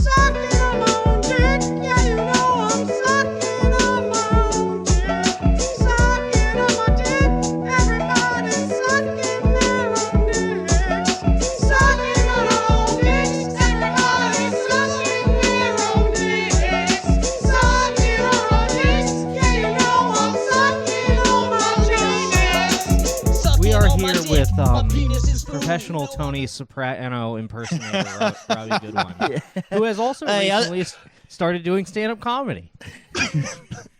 Sucking on my own dick, yeah, you know I'm sucking on my own dick. Sucking on my dick, everybody's sucking their own dicks. Sucking on our own dicks, everybody's sucking their own dicks. Sucking on our dicks, yeah, you know I'm sucking on my dicks. We are here with professional Tony Soprano impersonator Robbie Goodwin, who has also recently started doing stand-up comedy.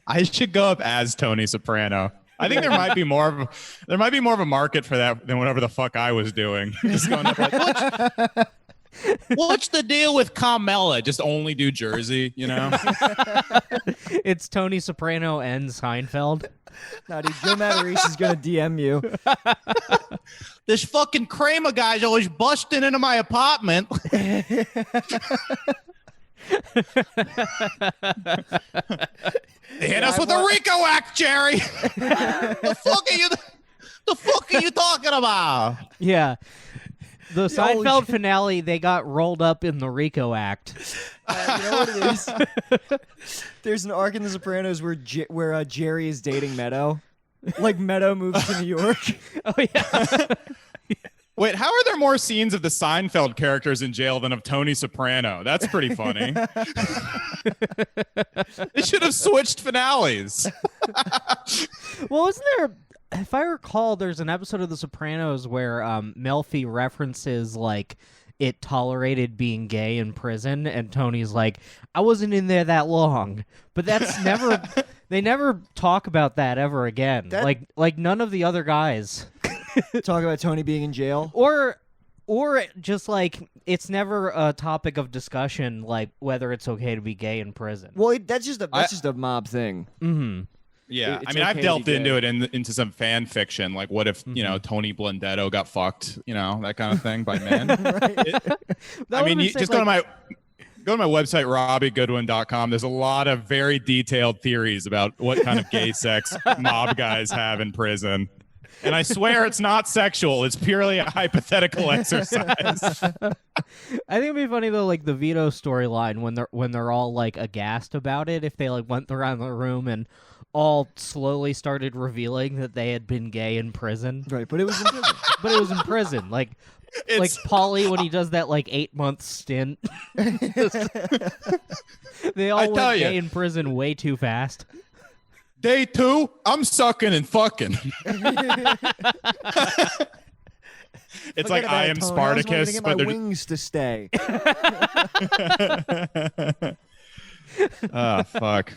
I should go up as Tony Soprano. I think there might be more of a market for that than whatever the fuck I was doing. Just going up like, what's the deal with Carmella? Just only do Jersey, you know? It's Tony Soprano and Seinfeld. No, dude, Joe Matarese is gonna DM you. This fucking Kramer guy's always busting into my apartment. They hit us with a RICO Act, Jerry. The fuck are you talking about? Yeah. The Seinfeld finale, they got rolled up in the RICO Act. You know what it is? There's an arc in The Sopranos where Jerry is dating Meadow. Like, Meadow moves to New York. Oh, yeah. Wait, how are there more scenes of the Seinfeld characters in jail than of Tony Soprano? That's pretty funny. They should have switched finales. Well, isn't there... If I recall, there's an episode of The Sopranos where Melfi references, like, it tolerated being gay in prison, and Tony's like, I wasn't in there that long. But that's never... They never talk about that ever again. Like none of the other guys. Talk about Tony being in jail? Or just, like, it's never a topic of discussion, like, whether it's okay to be gay in prison. Well, that's just a mob thing. Mm-hmm. Yeah, It's I mean, okay I've to delved be gay. into it into some fan fiction, like what if Tony Blundetto got fucked, that kind of thing by men. I mean, you just go to my website, RobbieGoodwin.com. There's a lot of very detailed theories about what kind of gay sex mob guys have in prison, and I swear it's not sexual. It's purely a hypothetical exercise. I think it'd be funny though, like the Vito storyline when they're all like aghast about it. If they like went around the room and all slowly started revealing that they had been gay in prison. Right, but it was in prison. But it was in prison. Like Paulie when he does that like 8-month stint. They all went gay in prison way too fast. Day 2, I'm sucking and fucking. It's like I am Spartacus, but but my wings to stay. Oh, fuck.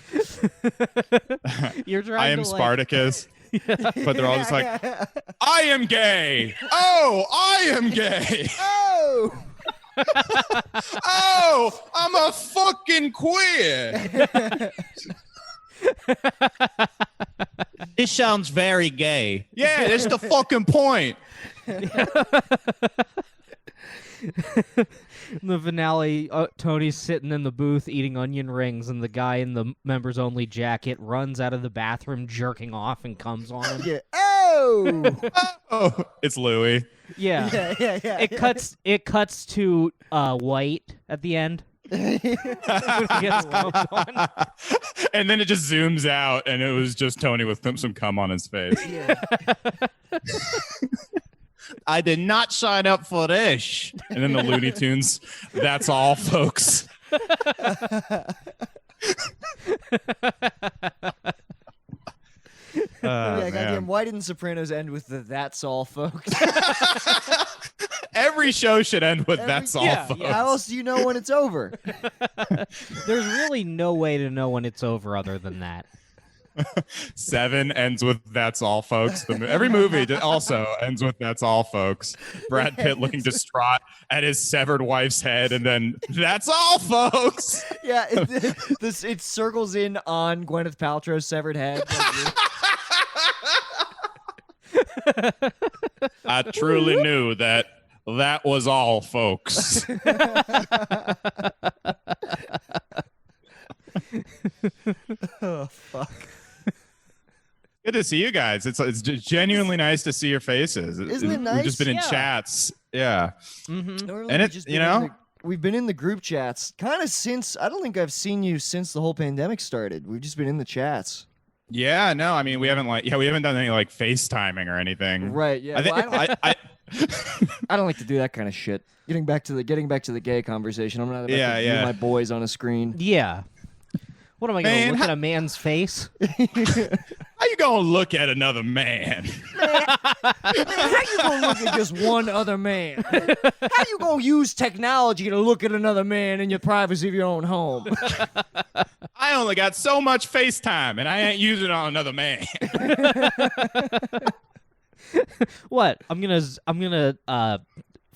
You're trying I am to, Spartacus, but they're all just like, I am gay. Oh, I am gay. Oh! Oh, I'm a fucking queer. This sounds very gay. Yeah, that's the fucking point. In the finale, Tony's sitting in the booth eating onion rings, and the guy in the members-only jacket runs out of the bathroom jerking off and comes on him. Yeah. Oh! Oh, it's Louis. Yeah. Yeah. It cuts to White at the end. When he gets cummed on. And then it just zooms out, and it was just Tony with some cum on his face. Yeah. I did not sign up for this. And then the Looney Tunes, that's all, folks. Goddamn, why didn't Sopranos end with the "That's all, folks"? Every show should end with "That's all, folks." How else do you know when it's over? There's really no way to know when it's over other than that. 7 ends with "That's all, folks." Every movie also ends with "That's all, folks." Brad Pitt looking distraught at his severed wife's head, and then "That's all, folks." Yeah, it circles in on Gwyneth Paltrow's severed head. I truly knew that was all, folks. Oh, fuck. Good to see you guys. It's genuinely nice to see your faces. Isn't it nice? We've just been in Yeah. chats. Yeah. Mm-hmm. Normally And we it- just you been know? we've been in the group chats kind of since. I don't think I've seen you since the whole pandemic started. We've just been in the chats. Yeah, no, I mean we haven't done any like FaceTiming or anything. Right? Yeah. I think I don't like to do that kind of shit. Getting back to the gay conversation. I'm not about to view my boys on a screen. Yeah. What am I going to look at a man's face? How you gonna look at another man? How you gonna look at just one other man? How you gonna use technology to look at another man in your privacy of your own home? I only got so much FaceTime, and I ain't using it on another man. What? I'm gonna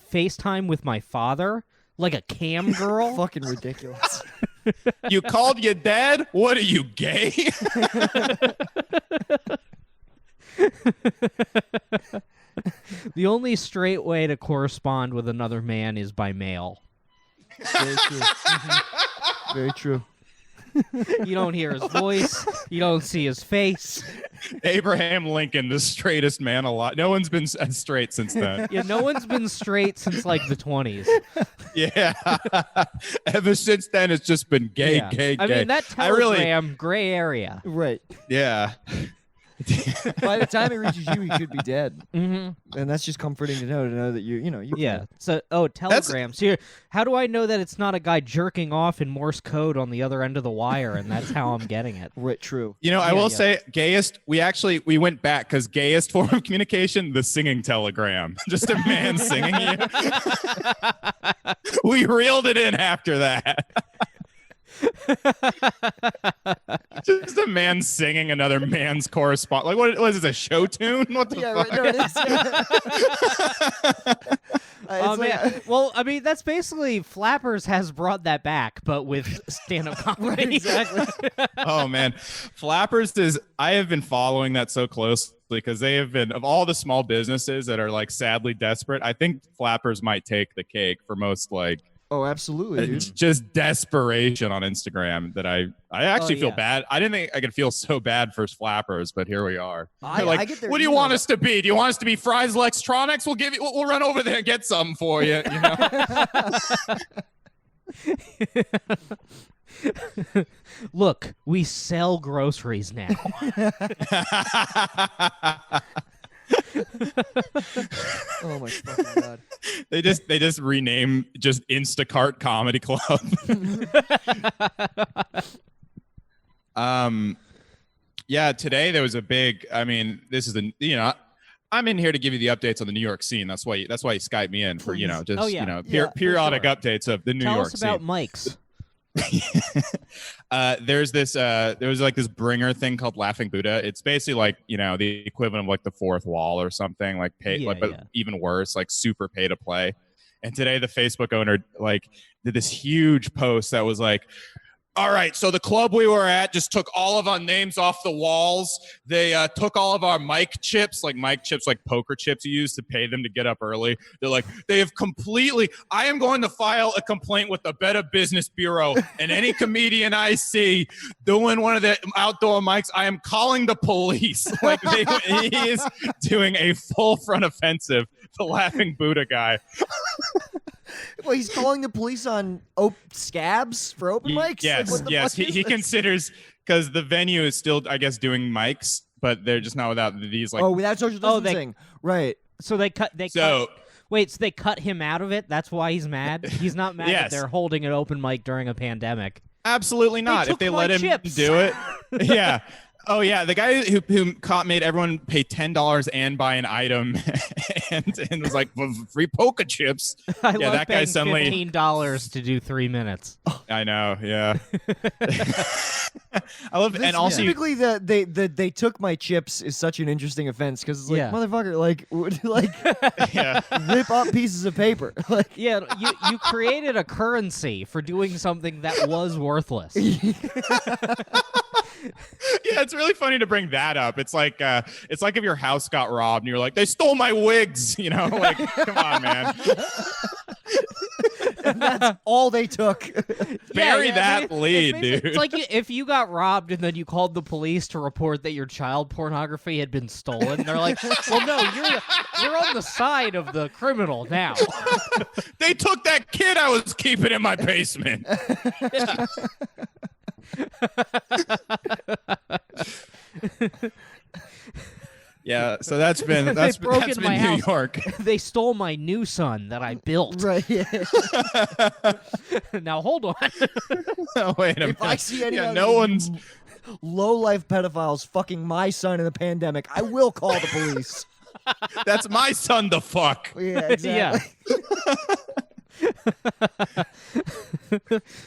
FaceTime with my father like a cam girl? Fucking ridiculous. You called your dad? What are you, gay? The only straight way to correspond with another man is by mail. Very true. Very true. You don't hear his voice. You don't see his face. Abraham Lincoln, the straightest man alive. No one's been straight since then. Yeah, no one's been straight since like the 20s. Yeah. Ever since then, it's just been gay, Yeah. gay, I gay. mean, that telegram, gray area. Right. Yeah. By the time it reaches you, he could be dead. Mm-hmm. And that's just comforting to know that you Yeah. So, telegrams. Here, how do I know that it's not a guy jerking off in Morse code on the other end of the wire, and that's how I'm getting it? Right, true. You know, I will say, gayest, we went back because gayest form of communication, the singing telegram. Just a man singing you. We reeled it in after that. Just a man singing another man's correspondence. Like, what was this, a show tune? What the fuck? Right, no, it is. Oh, man. Well, I mean, that's basically Flappers has brought that back, but with stand-up comedy. Exactly. Oh, man. Flappers I have been following that so closely because they have been, of all the small businesses that are like sadly desperate, I think Flappers might take the cake for most like, Oh, absolutely, dude. it's just desperation on Instagram that I actually feel bad. I didn't think I could feel so bad for Flappers, but here we are. I get their what do you want us to be? Do you want us to be Fry's Electronics? We'll run over there and get something for you. You know? Look, we sell groceries now. Oh my fucking god. They just rename just Instacart Comedy Club. Yeah, today there was a big, I mean, this is I'm in here to give you the updates on the New York scene. That's why you Skype me in for, periodic updates of the New Tell York us about scene. Mike's. There was like this bringer thing called Laughing Buddha. It's basically like, the equivalent of like the fourth wall or something, like but even worse, like super pay to play. And today the Facebook owner like did this huge post that was like, all right, so the club we were at just took all of our names off the walls. They took all of our mic chips, like poker chips you use to pay them to get up early. They're like, I am going to file a complaint with the Better Business Bureau, and any comedian I see doing one of the outdoor mics, I am calling the police. Like he is doing a full front offensive, the Laughing Buddha guy. Well, he's calling the police on scabs for open mics? Yes. He considers, because the venue is still, I guess, doing mics, but they're just not without these like. Oh, without social distancing. Right. So they cut him out of it? That's why he's mad? He's not mad that they're holding an open mic during a pandemic. Absolutely not. If they let him do it. Yeah. Oh, yeah. The guy who made everyone pay $10 and buy an item and was like, free poker chips. I love that guy suddenly $15 to do 3 minutes. I know. Yeah. I love and also typically they took my chips is such an interesting offense because it's like motherfucker like rip up pieces of paper. Like you created a currency for doing something that was worthless. Yeah, it's really funny to bring that up. It's like if your house got robbed and you're like, they stole my wigs, like, come on, man. And that's all they took. Bury that lead, dude. It's like if you got robbed and then you called the police to report that your child pornography had been stolen. They're like, well, no, you're on the side of the criminal now. They took that kid I was keeping in my basement. Yeah, so that's been New York. They stole my new son that I built. Right. Yeah. Now hold on. Oh, wait a minute. If I see any no one's low-life pedophiles fucking my son in the pandemic, I will call the police. That's my son to fuck. Yeah, exactly. Yeah.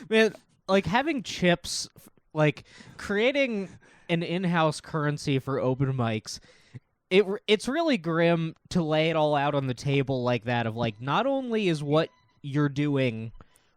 Man, like having chips, like creating an in-house currency for open mics. It's really grim to lay it all out on the table like that of like, not only is what you're doing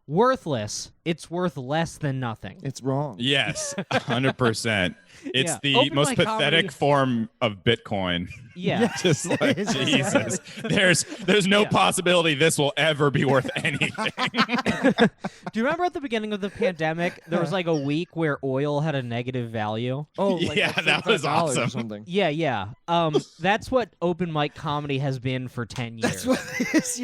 worthless, it's worth less than nothing. It's wrong. Yes, 100%. It's the Open most mic pathetic comedy. form of Bitcoin. Yeah. Just like, Jesus. There's no possibility this will ever be worth anything. Do you remember at the beginning of the pandemic, there was like a week where oil had a negative value? Oh, like Yeah, that was $35 awesome. Or something. Yeah. That's what open mic comedy has been for 10 years. That's what it is.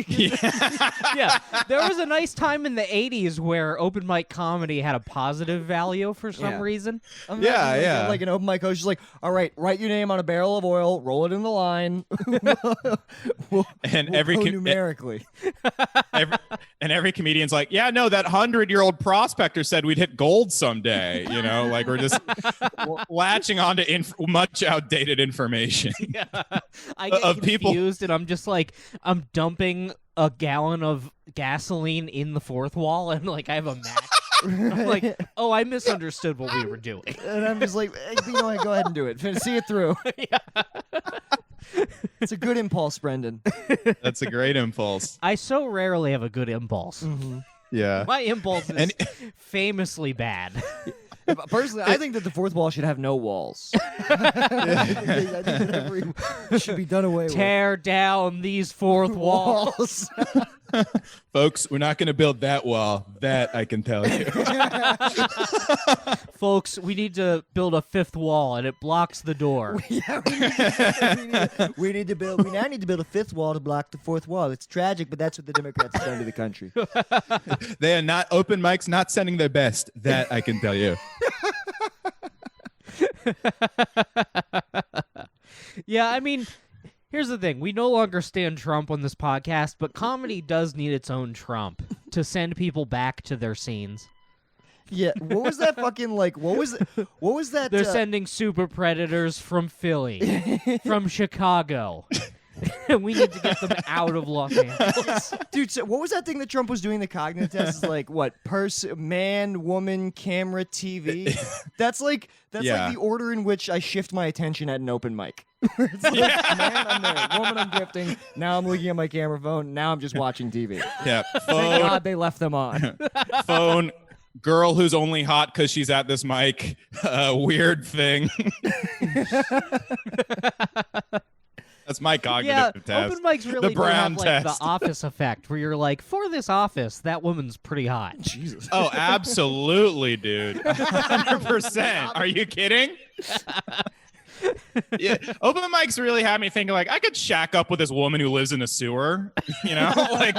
Yeah. There was a nice time in the 80s where open mic comedy had a positive value for some reason. Imagine like an open mic coach is like, all right, write your name on a barrel of oil, roll it in the line. we'll every go com- numerically. every comedian's like, yeah, no, that 100-year-old prospector said we'd hit gold someday. You know, like we're just latching onto much outdated information. Yeah. I get people- confused and I'm just like, I'm dumping a gallon of gasoline in the fourth wall and like I have a match. I'm like, oh, I misunderstood what we were doing. And I'm just like, hey, you know what, go ahead and do it. See it through. It's a good impulse, Brendan. That's a great impulse. I so rarely have a good impulse. Mm-hmm. Yeah. My impulse is famously bad. Personally, I think that the fourth wall should have no walls. I think that every should be done away Tear down these fourth with. walls. Folks, we're not going to build that wall. That I can tell you. Folks, we need to build a fifth wall, and it blocks the door. We now need to build a fifth wall to block the fourth wall. It's tragic, but that's what the Democrats have done to the country. They are not open mics, not sending their best. That I can tell you. Yeah, I mean, here's the thing. We no longer stand Trump on this podcast, but comedy does need its own Trump to send people back to their scenes. Yeah, what was that fucking like? What was that? They're sending super predators from Philly, from Chicago. We need to get them out of Los Angeles. Dude, so what was that thing that Trump was doing? The cognitive test is like what? Man, woman, camera, TV. That's like the order in which I shift my attention at an open mic. It's like, man, I'm there. Woman, I'm drifting. Now I'm looking at my camera phone. Now I'm just watching TV. Yeah. Thank God they left them on. Phone. Girl who's only hot because she's at this mic. Weird thing. That's my cognitive test. Open mics really The Brown do have like test. the office effect where you're like, for this office, that woman's pretty hot. Jesus. Oh, absolutely, dude. 100%. Are you kidding? Yeah, open mics really had me thinking like I could shack up with this woman who lives in a sewer, you know, like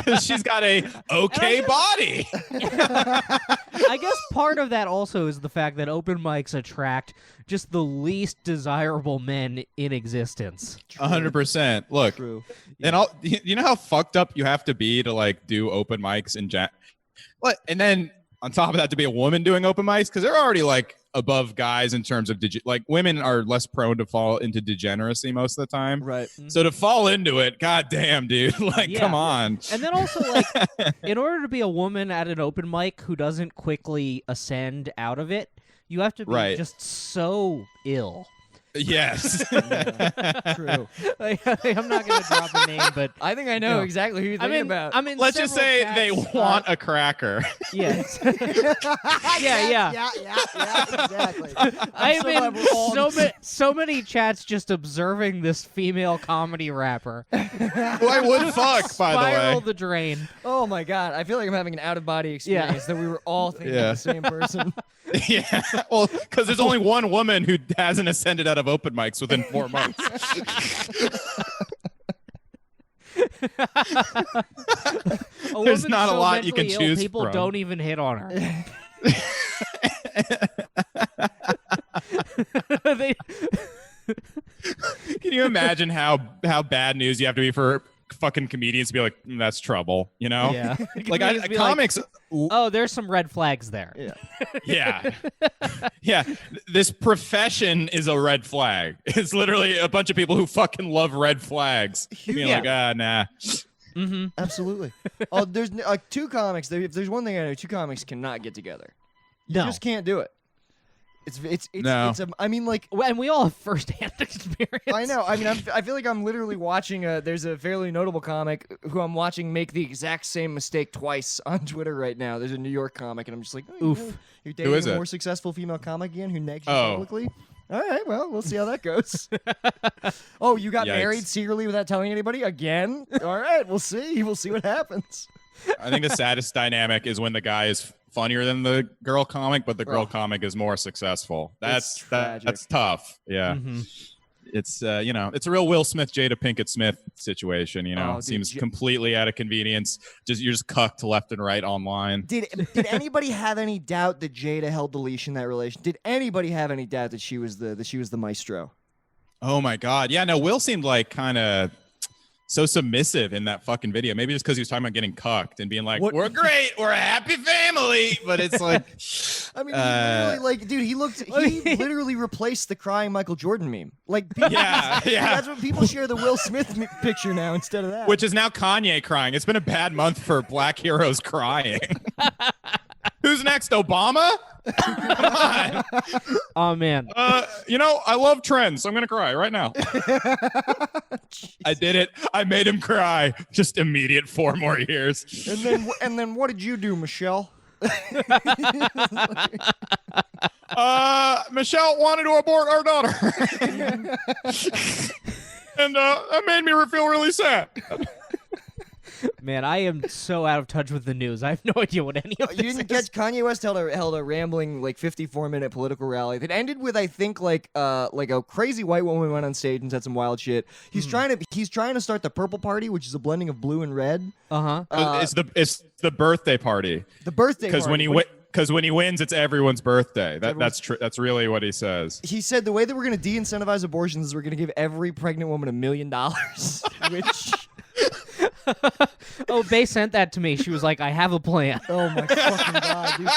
because she's got a okay body. I guess part of that also is the fact that open mics attract just the least desirable men in existence. 100%. Look, True. and you know how fucked up you have to be to like do open mics what? And then on top of that, to be a woman doing open mics, because they're already like above guys in terms of like women are less prone to fall into degeneracy most of the time. Right. So to fall into it, god damn, dude, like Yeah. come on. And then also, like, in order to be a woman at an open mic who doesn't quickly ascend out of it, you have to be Right. just so ill. Yes. True. I'm not gonna drop a name, but I think I know exactly who you're thinking about. I'm in Let's just several say chats, they want a cracker. Yes. yeah, exactly. I'm in so many chats just observing this female comedy rapper. Who I would fuck, by the Spiral way. the drain. Oh my god, I feel like I'm having an out-of-body experience that we were all thinking of the same person. Yeah, well, because there's only one woman who hasn't ascended out of open mics within 4 months. There's not a lot you can choose People from. don't even hit on her. They- Can you imagine how bad news you have to be for fucking comedians to be like, that's trouble, you know? Yeah. Like Comedians be comics. oh, there's some red flags there. Yeah. Yeah. This profession is a red flag. It's literally a bunch of people who fucking love red flags. Being like, nah. Mm-hmm. Absolutely. Oh, there's two comics. If there's one thing I know, two comics cannot get together. You No. just can't do it. No. I mean, like, And we all have first-hand experience. I know. I mean, I feel like I'm literally watching. There's a fairly notable comic who I'm watching make the exact same mistake twice on Twitter right now. There's a New York comic, and I'm just like, oh, Oof. you're dating is a it? more successful female comic again who negs you Oh. publicly. All right, well, we'll see how that goes. Oh, you got Yikes. married secretly without telling anybody again? All right, we'll see. We'll see what happens. I think the saddest dynamic is when the guy is funnier than the girl comic, but the girl comic is more successful. It's tragic. That's tough. Yeah. Mm-hmm. It's it's a real Will Smith, Jada Pinkett Smith situation. Oh, dude, Seems completely out of convenience. You're just cucked left and right online. Did anybody have any doubt that Jada held the leash in that relation? Did anybody have any doubt that she was the maestro? Oh my God. Yeah. No, Will seemed like kind of so submissive in that fucking video. Maybe just because he was talking about getting cucked and being like, What- "We're great, we're a happy family," but it's like, I mean, he literally, like, dude, he literally replaced the crying Michael Jordan meme. Like, people, yeah. that's what people share the Will Smith picture now instead of that. Which is now Kanye crying. It's been a bad month for black heroes crying. Who's next? Obama? Come on. Oh, man. I love trends. So I'm gonna cry right now. I did it. I made him cry. Just immediate 4 more years. and then what did you do, Michelle? Michelle wanted to abort our daughter. And that made me feel really sad. Man, I am so out of touch with the news. I have no idea what any of this You didn't is. catch Kanye West held a rambling like 54-minute political rally that ended with, I think, like a crazy white woman went on stage and said some wild shit. He's trying to start the Purple Party, which is a blending of blue and red. Uh-huh. It's the birthday party. The birthday Because party. when he wins, it's everyone's birthday. That's true. That's really what he says. He said the way that we're going to de-incentivize abortions is we're going to give every pregnant woman $1 million, which... Oh, Bay sent that to me. She was like, I have a plan. Oh my fucking god, dude.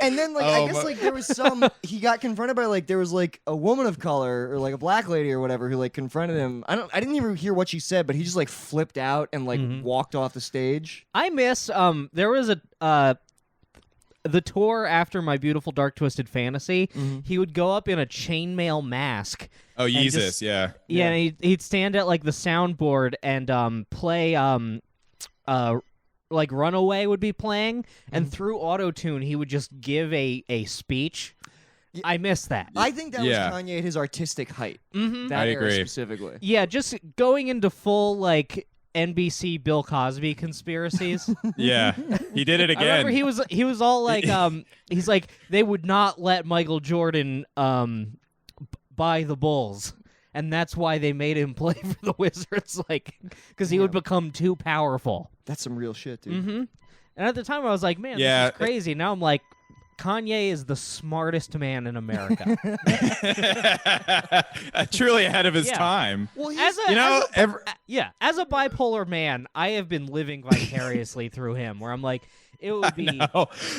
And then I guess there was he got confronted by there was a woman of color or a black lady or whatever who confronted him. I didn't even hear what she said, but he just flipped out and walked off the stage. I miss, there was the tour after My Beautiful Dark Twisted Fantasy, he would go up in a chainmail mask. Oh, Jesus, yeah. Yeah, and he'd stand at the soundboard and play Runaway would be playing, and through auto-tune he would just give a speech. I miss that. I think that was Kanye at his artistic height. That I era agree. specifically. Yeah, just going into full NBC Bill Cosby conspiracies. Yeah, he did it I again. remember he was all he's like, they would not let Michael Jordan buy the Bulls, and that's why they made him play for the Wizards, because he would become too powerful. That's some real shit, dude. Mm-hmm. And at the time I was like, man, Yeah. this is crazy. Now I'm like, Kanye is the smartest man in America. Truly ahead of his Yeah. time. Well, he's, As a, You know, as a bipolar man, I have been living vicariously through him, where I'm like, it would be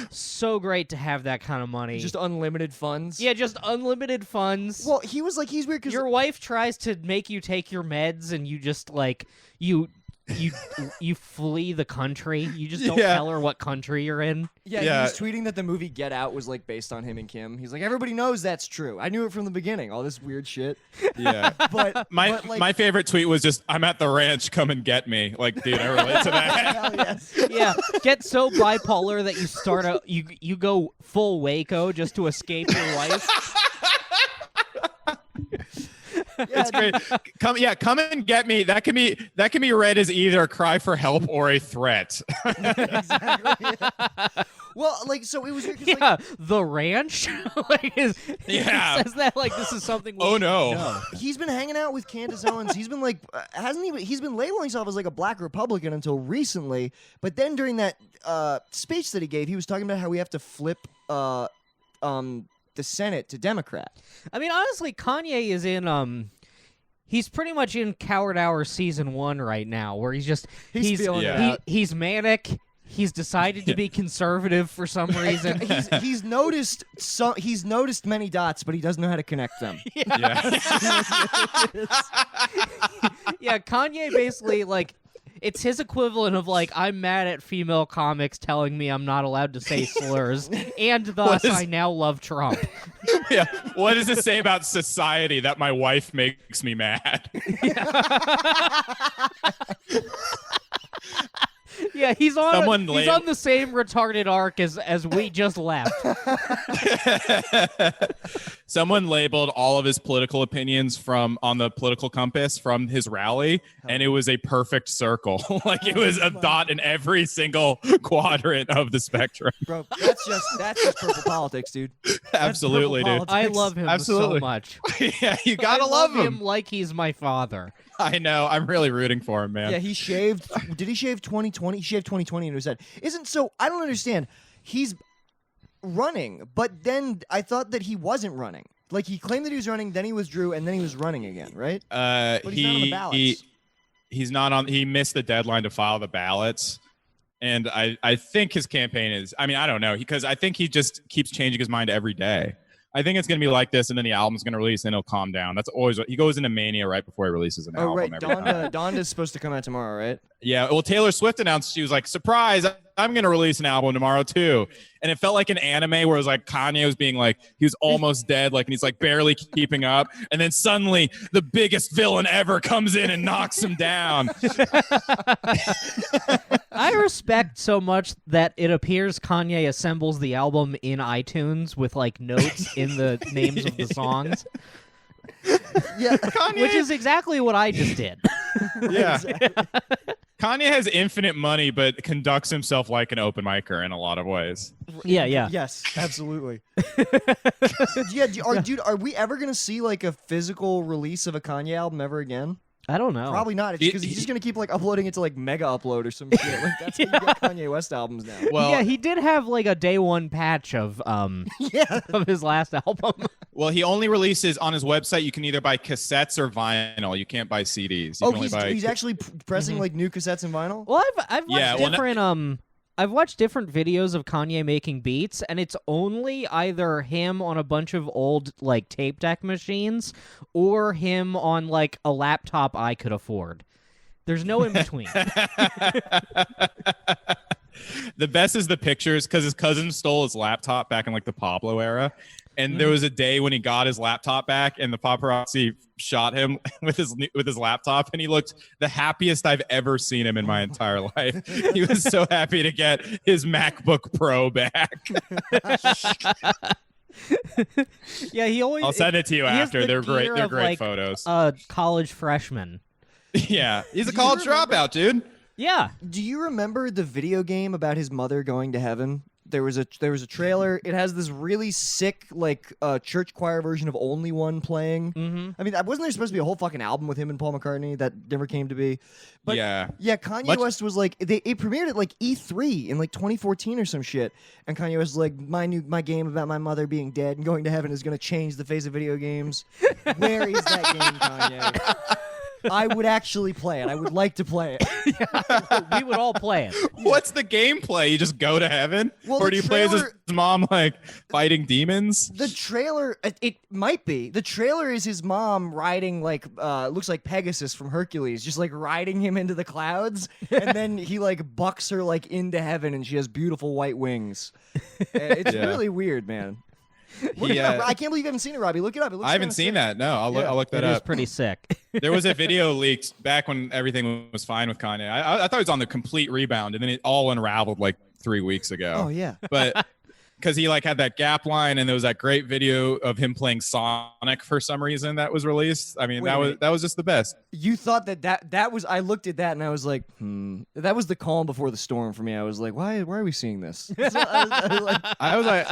so great to have that kind of money. just unlimited funds. Yeah, just unlimited funds. Well, he's weird because Your wife tries to make you take your meds, and you just you you flee the country. You just don't tell her what country you're in. Yeah, he was tweeting that the movie Get Out was like based on him and Kim. He's like, everybody knows that's true. I knew it from the beginning. All this weird shit. Yeah. But my favorite tweet was just, I'm at the ranch, come and get me. Like, dude, I relate to that. Hell yes. Yeah, get so bipolar that you go full Waco just to escape your wife. It's great. Come and get me. That can be read as either a cry for help or a threat. Exactly. Well, like, so it was weird 'cause, Yeah, the ranch. Like, it says that like this is something. Oh no. he's been hanging out with Candace Owens. He's been like, he's been labeling himself as like a black Republican until recently. But then during that speech that he gave, he was talking about how we have to flip the Senate to Democrat. I mean, honestly, Kanye is in he's pretty much in Coward Hour season 1 right now, where he's feeling it out. He's manic. He's decided to be conservative for some reason. He's noticed many dots, but he doesn't know how to connect them. Yeah. Yeah, Kanye basically like. It's his equivalent of like, I'm mad at female comics telling me I'm not allowed to say slurs, and thus I now love Trump. Yeah. What does it say about society that my wife makes me mad? Yeah, he's on the same retarded arc as we just left. Someone labeled all of his political opinions on the political compass from his rally, and it was a perfect circle. Like it was a dot in every single quadrant of the spectrum. Bro, that's just purple politics, dude. Absolutely, dude. I love him so much. Yeah, you gotta love him like he's my father. I know. I'm really rooting for him, man. Yeah, he shaved. Did he shave 2020? He shaved 2020 into his head. I don't understand. He's running, but then I thought that he wasn't running. Like he claimed that he was running, then he withdrew, and then he was running again, right? But he's not on the ballots. He's not on. He missed the deadline to file the ballots, and I think his campaign is. I mean, I don't know because I think he just keeps changing his mind every day. I think it's going to be like this, and then the album's going to release, and he'll calm down. That's always he goes into mania right before he releases an album. Oh, right. Every Donda's supposed to come out tomorrow, right? Yeah. Well, Taylor Swift announced she was like, "Surprise! I'm going to release an album tomorrow too." And it felt like an anime where it was like Kanye was being like he was almost dead, like and he's like barely keeping up, and then suddenly the biggest villain ever comes in and knocks him down. I respect so much that it appears Kanye assembles the album in iTunes with like notes in the names of the songs. Yeah, which is exactly what I just did. Yeah. Kanye has infinite money, but conducts himself like an open micer in a lot of ways. Yeah. Yes, absolutely. Dude, are we ever gonna see like a physical release of a Kanye album ever again? I don't know. Probably not. Because he's just gonna keep like uploading it to like Mega Upload or some shit. Like that's how you get Kanye West albums now. Well, yeah, he did have like a day one patch of of his last album. Well, he only releases on his website. You can either buy cassettes or vinyl. You can't buy CDs. He's actually pressing like new cassettes and vinyl. Well, I've watched different I've watched different videos of Kanye making beats, and it's only either him on a bunch of old like tape deck machines or him on like a laptop I could afford. There's no in between. The best is the pictures because his cousin stole his laptop back in like the Pablo era. And there was a day when he got his laptop back and the paparazzi shot him with his laptop, and he looked the happiest I've ever seen him in my entire life. He was so happy to get his MacBook Pro back. Yeah, I'll send it to you after. They're great. They're great like, photos. College freshman. Yeah, he's a college dropout, dude. Yeah. Do you remember the video game about his mother going to heaven? There was a trailer. It has this really sick like church choir version of Only One playing. Mm-hmm. I mean, wasn't there supposed to be a whole fucking album with him and Paul McCartney that never came to be? But yeah, Kanye West was like it premiered at like E3 in like 2014 or some shit, and Kanye West was like my game about my mother being dead and going to heaven is gonna change the face of video games. Where is that game, Kanye? I would actually play it. I would like to play it. We would all play it. What's the gameplay? You just go to heaven, or do you play as his mom like fighting demons? The trailer, it might be. The trailer is his mom riding like looks like Pegasus from Hercules, just like riding him into the clouds, and then he like bucks her like into heaven, and she has beautiful white wings. It's really weird, man. I can't believe you haven't seen it, Robbie. Look it up. I haven't seen that. No, I'll look that up. It is pretty sick. There was a video leaked back when everything was fine with Kanye. I thought it was on the complete rebound, and then it all unraveled like 3 weeks ago. Oh yeah, but because he like had that Gap line, and there was that great video of him playing Sonic for some reason that was released. I mean, that was just the best. You thought that was? I looked at that and I was like, that was the calm before the storm for me. I was like, why are we seeing this? I was like.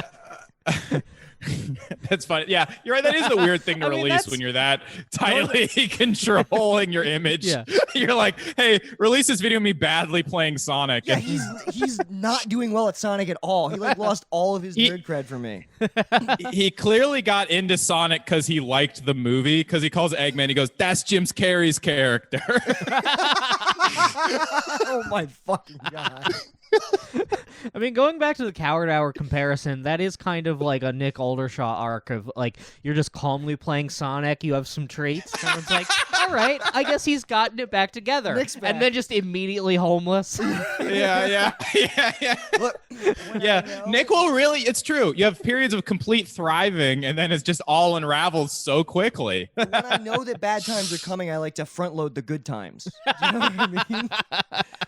That's funny. Yeah, you're right. That is the weird thing to release when you're that tightly controlling your image. Yeah. You're like, hey, release this video of me badly playing Sonic. Yeah, he's not doing well at Sonic at all. He like lost all of his nerd cred for me. He clearly got into Sonic because he liked the movie, because he calls Eggman. He goes, that's Jim Carrey's character. Oh my fucking God. I mean, going back to the Coward Hour comparison, that is kind of like a Nick Aldershaw arc of like, you're just calmly playing Sonic, you have some treats, and it's like, all right, I guess he's gotten it back together. And then just immediately homeless. Yeah. Look, yeah, Nick will really, it's true. You have periods of complete thriving, and then it's just all unraveled so quickly. When I know that bad times are coming, I like to front load the good times. Do you know what I mean?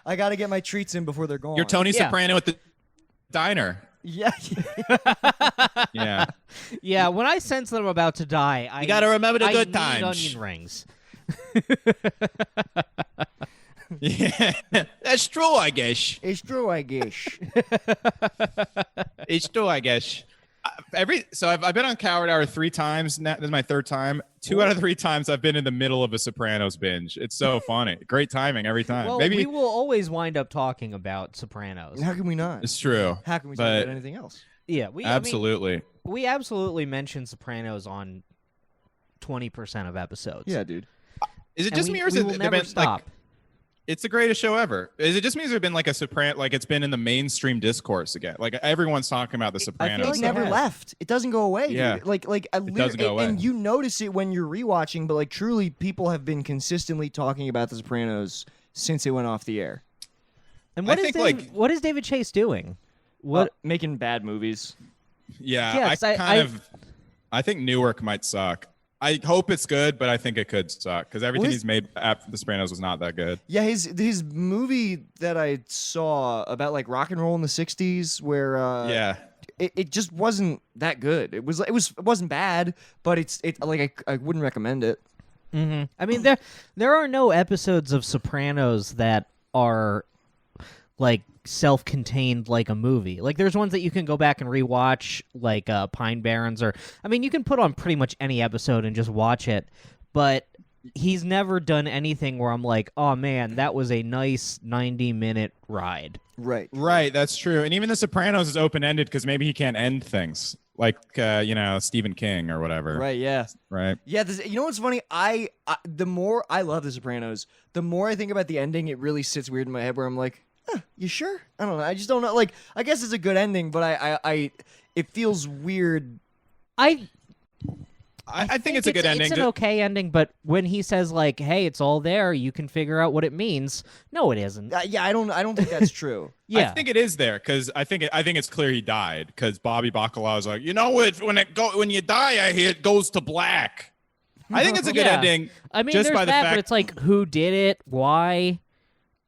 I got to get my treats in before they're gone. You're Tony Soprano at the diner. Yeah. Yeah, when I sense that I'm about to die, you got to remember the good times. times. Onion rings. Yeah, that's true, I guess. It's true, I guess. It's true, I guess. I've been on Coward Hour 3 times. Now, this is my 3rd time. 2 out of 3 times I've been in the middle of a Sopranos binge. It's so funny. Great timing every time. Well, we will always wind up talking about Sopranos. How can we not? It's true. How can we talk about anything else? Yeah, absolutely. We absolutely mention Sopranos on 20% of episodes. Yeah, dude. Is it just me, or is it never stop? Like, it's the greatest show ever. Is it just me, or has there been like a Soprano, like it's been in the mainstream discourse again? Like everyone's talking about the Sopranos. I feel like never left. It doesn't go away. Yeah. Dude. Like it doesn't go away. And you notice it when you're rewatching, but like truly, people have been consistently talking about the Sopranos since it went off the air. And what is David Chase doing? Making bad movies. Yeah, I think Newark might suck. I hope it's good, but I think it could suck because everything he's made after The Sopranos was not that good. Yeah, his movie that I saw about like rock and roll in the '60s, where it just wasn't that good. It wasn't bad, but I wouldn't recommend it. Mm-hmm. I mean, there are no episodes of Sopranos that are like self-contained like a movie. Like there's ones that you can go back and rewatch, like Pine Barrens, or I mean you can put on pretty much any episode and just watch it, but he's never done anything where I'm like, oh man, that was a nice 90-minute ride. Right, that's true. And even The Sopranos is open-ended because maybe he can't end things like Stephen King or whatever. Right, yeah. Right. Yeah, you know what's funny? The more I love The Sopranos, the more I think about the ending, it really sits weird in my head where I'm like, you sure? I don't know. I just don't know. Like, I guess it's a good ending, but it feels weird. I think it's a good ending. It's an okay ending, but when he says like, "Hey, it's all there. You can figure out what it means." No, it isn't. Yeah, I don't think that's true. Yeah, I think it is there because I think it's clear he died because Bobby Bacala is like, when you die, I hear it goes to black. I think it's a good ending. I mean, just there's by the that, fact, but it's like, who did it? Why?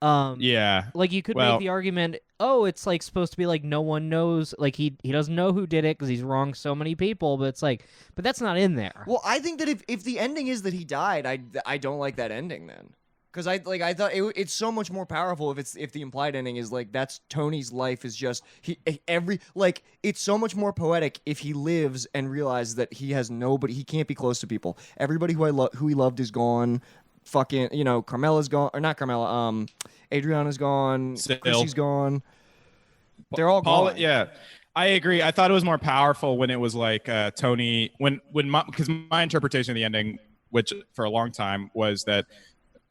Like you could make the argument, it's like supposed to be like no one knows, like he doesn't know who did it because he's wronged so many people, but it's like, but that's not in there. Well, I think that if the ending is that he died, I don't like that ending then, because I thought it's so much more powerful if the implied ending is like that's Tony's life is just it's so much more poetic if he lives and realizes that he has nobody, he can't be close to people. Everybody who he loved is gone. Fucking, Carmela's gone, or not Carmela. Adriana's gone. Chrissy's gone. They're all gone. Yeah, I agree. I thought it was more powerful when it was like Tony. Because my interpretation of the ending, which for a long time was that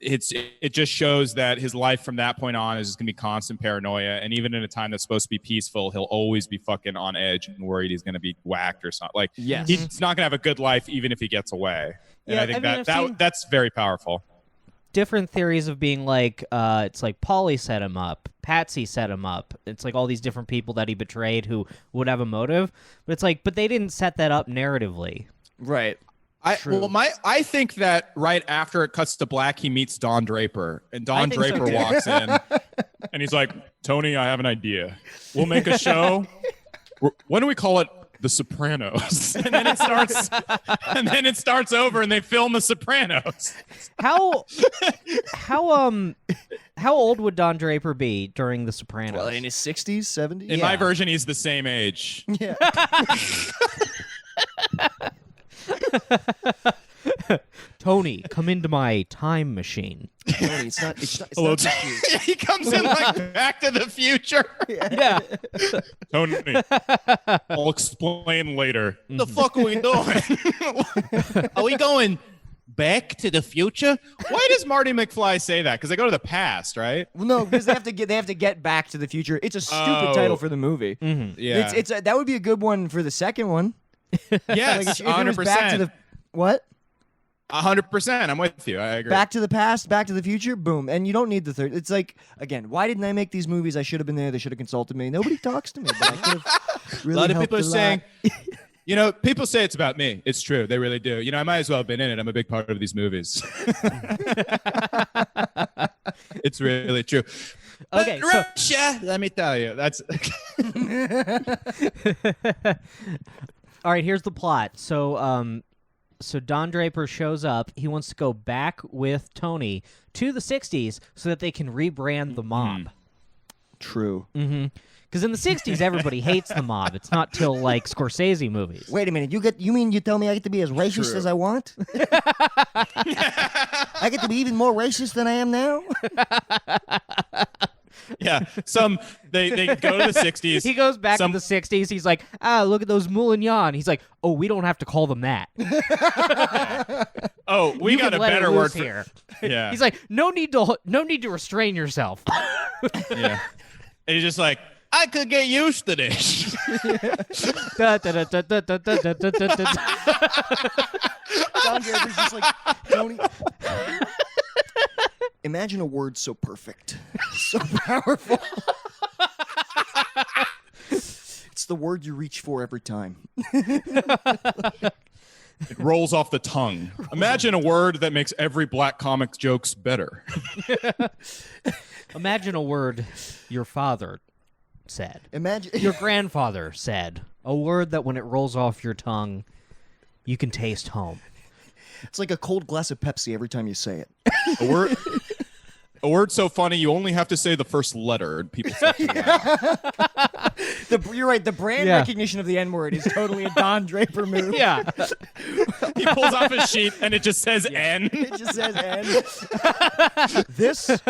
it just shows that his life from that point on is going to be constant paranoia, and even in a time that's supposed to be peaceful, he'll always be fucking on edge and worried he's going to be whacked or something. Like, yes. He's not going to have a good life even if he gets away. And Yeah, I think I've seen that's very powerful. different theories of being like, it's like Paulie set him up, Patsy set him up. It's like all these different people that he betrayed who would have a motive, but it's like, but they didn't set that up narratively. Right. I think that right after it cuts to black, he meets Don Draper, and Don Draper walks in, and he's like, "Tony, I have an idea. We'll make a show. When do we call it? The Sopranos." And then it starts over, and they film The Sopranos. How old would Don Draper be during The Sopranos? Well, in his 60s, 70s. In my version, he's the same age. Yeah. Tony, come into my time machine. Tony, it's not Hello, the future. he comes in like Back to the Future. Yeah. Tony, I'll explain later. The fuck are we doing? Are we going back to the future? Why does Marty McFly say that? Because they go to the past, right? Well, no, because they have to get back to the future. It's a stupid title for the movie. Mm-hmm. Yeah, It's that would be a good one for the second one. yes, Like, if it was back to 100%. the what? 100%. I'm with you. I agree. Back to the past, Back to the Future, boom. And you don't need the third. It's like, again, why didn't I make these movies? I should have been there. They should have consulted me. Nobody talks to me, but I could have really a lot of helped people are a lot. saying, people say it's about me. It's true. They really do. I might as well have been in it. I'm a big part of these movies. It's really true. Okay, But Russia, let me tell you, that's All right, here's the plot. So Don Draper shows up. He wants to go back with Tony to the 60s so that they can rebrand the mob. True. Mm-hmm. Because in the 60s, everybody hates the mob. It's not till, like, Scorsese movies. Wait a minute. You mean you tell me I get to be as racist True. as I want? I get to be even more racist than I am now? yeah. They go to the 60s. He goes back to the 60s. He's like, look at those Moulignon. He's like, oh, we don't have to call them that. Oh, we You got can a let it better word loose for here. Yeah. He's like, no need to restrain yourself. Yeah. And he's just like, I could get used to this. Don Draper's just like, Tony. Imagine a word so perfect, so powerful. It's the word you reach for every time. It rolls off the tongue. Imagine a word that makes every black comic jokes better. Imagine a word your father said. Imagine Your grandfather said. A word that when it rolls off your tongue, you can taste home. it's like a cold glass of Pepsi every time you say it. A word so funny you only have to say the first letter and people start to laugh. You're right. The brand recognition of the N-word is totally a Don Draper move. Yeah. He pulls off his sheet and it just says N. It just says N. This is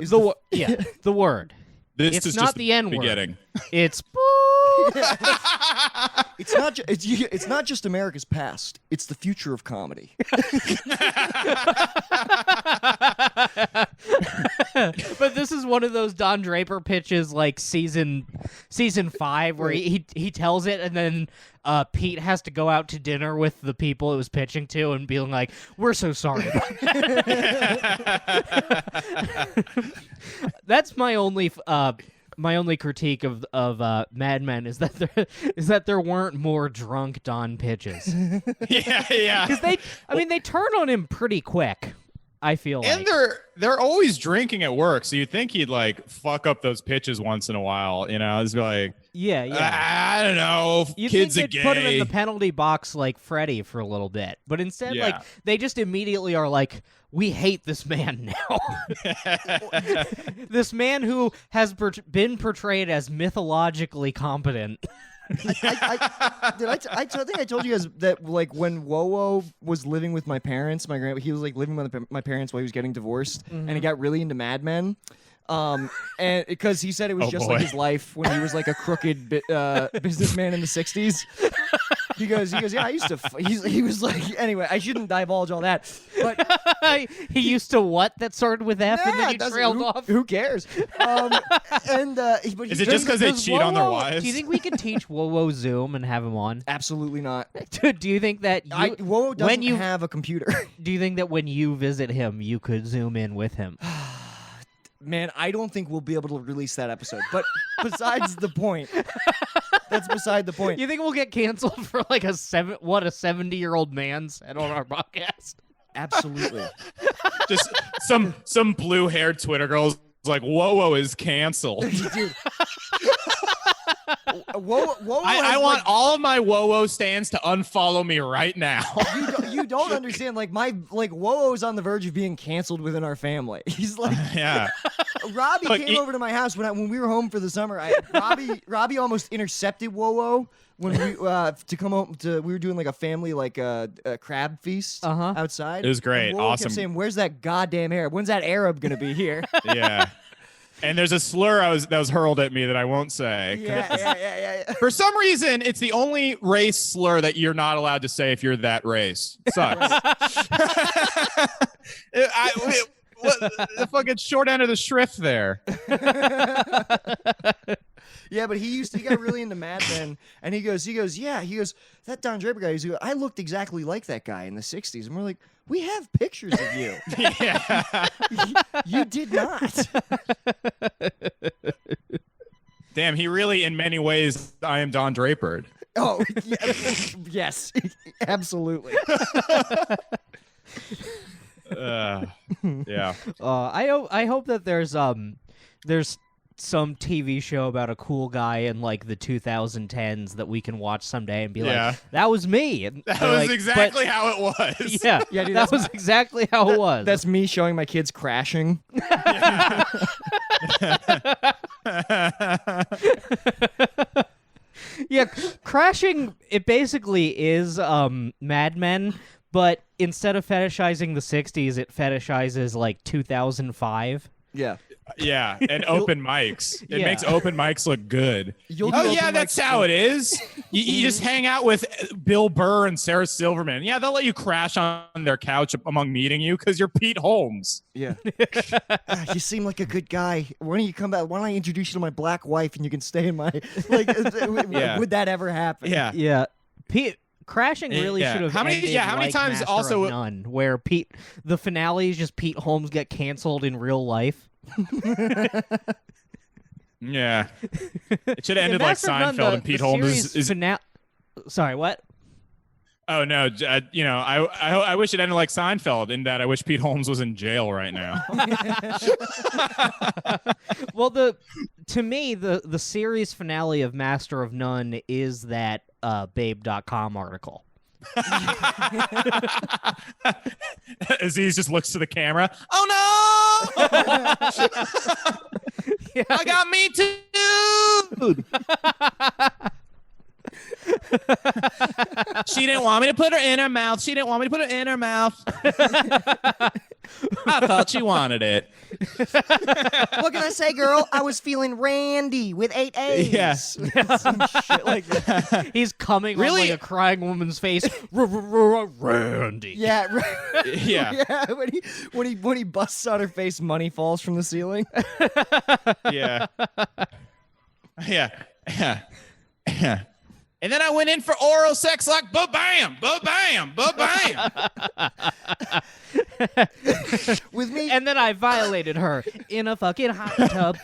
the word. This It's is not just the N-word. beginning. It's it's not just America's past. It's the future of comedy. But this is one of those Don Draper pitches, like season 5, where he tells it, and then Pete has to go out to dinner with the people it was pitching to and being like, "We're so sorry." That's my only critique of Mad Men is that there weren't more drunk Don pitches. Yeah. Because they turn on him pretty quick. I feel And like. they're always drinking at work, so you'd think he'd like fuck up those pitches once in a while, It's like, Yeah. I don't know, You'd kids think are they'd gay. put him in the penalty box like Freddy for a little bit, but instead, Yeah. like they just immediately are like, "We hate this man now." This man who has been portrayed as mythologically competent. I think I told you guys that like when Wowo was living with my parents, he was like living with my parents while he was getting divorced, and he got really into Mad Men. And because he said it was just like his life when he was like a crooked businessman in the 60s. He goes, yeah, I used to. He was like, anyway, I shouldn't divulge all that. But he used to what that started with F and then you trailed off. Who cares? Is it just because they cheat on their wives? Do you think we could teach Wowo Zoom and have him on? Absolutely not. Do you think that Wowo doesn't have a computer? Do you think that when you visit him, you could zoom in with him? Man, I don't think we'll be able to release that episode. But besides the point, that's beside the point. You think we'll get canceled for like a 70-year-old man said on our podcast? Absolutely. Just some blue-haired Twitter girls like, Wowo is canceled. Dude. Wowo I want all of my Wowo stands to unfollow me right now. You don't understand. Like Wowo's on the verge of being canceled within our family. He's like, yeah. Robbie came over to my house when we were home for the summer. Robbie almost intercepted Wowo when we to come home to. We were doing like a family crab feast outside. It was great. And Wowo Awesome. kept saying, "Where's that goddamn Arab? When's that Arab gonna be here?" Yeah. And there's a slur that was hurled at me that I won't say. Yeah. For some reason, it's the only race slur that you're not allowed to say if you're that race. Sucks. The fucking short end of the shrift there. Yeah, but he got really into Mad Men, and he goes, that Don Draper guy, I looked exactly like that guy in the 60s. And we're like, we have pictures of you. Yeah. You did not. Damn, he really, in many ways, I am Don Drapered. Oh, yeah, yes, absolutely. Yeah. I hope that there's some TV show about a cool guy in like the 2010s that we can watch someday and be like, that was me. And that was exactly how it was. Yeah, dude, that was exactly how it was. That's me showing my kids crashing. Yeah, Crashing, it basically is Mad Men, but instead of fetishizing the 60s, it fetishizes like 2005. Yeah. Yeah, and open mics. It makes open mics look good. That's how it is. You just hang out with Bill Burr and Sarah Silverman. Yeah, they'll let you crash on their couch among meeting you because you're Pete Holmes. Yeah. You seem like a good guy. Why don't you come back? Why don't I introduce you to my black wife and you can stay in my... Would that ever happen? Yeah. Yeah. Crashing really should have. How many times Master also of None, where the finale is just Pete Holmes get canceled in real life. Yeah, it should have ended like Seinfeld and Pete Holmes is. Sorry, what? Oh no, I wish it ended like Seinfeld in that I wish Pete Holmes was in jail right now. Well, to me the series finale of Master of None is that Babe.com article. Aziz just looks to the camera. Oh no! I got me too. She didn't want me to put her in her mouth. I thought she wanted it. What can I say, girl? I was feeling randy with 8 A's. Yeah. Some shit like that. He's coming on like a crying woman's face. Randy. Yeah. Yeah. Yeah. When he busts on her face, money falls from the ceiling. Yeah. Yeah. And then I went in for oral sex like ba-bam, ba-bam, ba-bam. With me. And then I violated her in a fucking hot tub.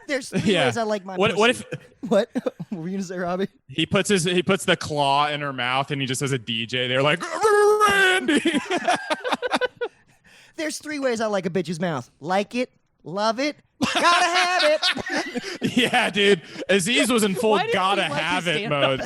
There's 3 ways I like my pussy. What if... What? What were you going to say, Robbie? He puts the claw in her mouth and he just has a DJ. They're like, Randy. There's 3 ways I like a bitch's mouth. Like it, love it, gotta have it. Yeah, dude. Aziz was in full Why didn't gotta we like have his it mode.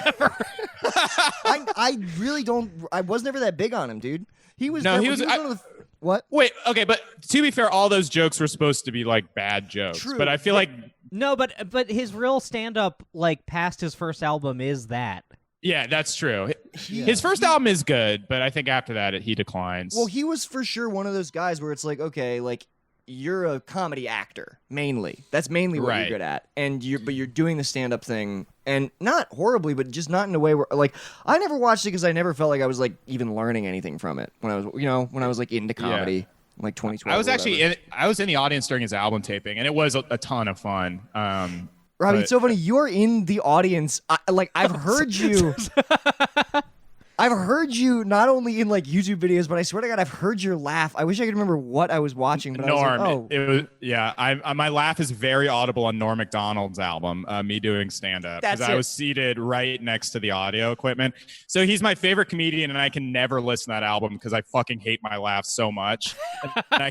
I really don't. I was never that big on him, dude. He was. No, he was one of the. What? Wait, okay, but to be fair, all those jokes were supposed to be like bad jokes. True. But I feel like No, but his real stand-up, like past his first album, is that. yeah, that's true. His first album is good, but I think after that he declines. Well, he was for sure one of those guys where it's like, okay, like you're a comedy actor mainly. That's mainly what you're good at, and you're doing the stand-up thing, and not horribly, but just not in a way where like I never watched it because I never felt like I was like even learning anything from it when I was like into comedy, like 2012. I was actually I was in the audience during his album taping, and it was a ton of fun. Robbie, it's so funny. You're in the audience. I've heard you. I've heard you not only in like YouTube videos, but I swear to God, I've heard your laugh. I wish I could remember what I was watching. But Norm, I was like, it was my laugh is very audible on Norm Macdonald's album, me doing stand up, because I was seated right next to the audio equipment. So he's my favorite comedian, and I can never listen to that album because I fucking hate my laugh so much. and I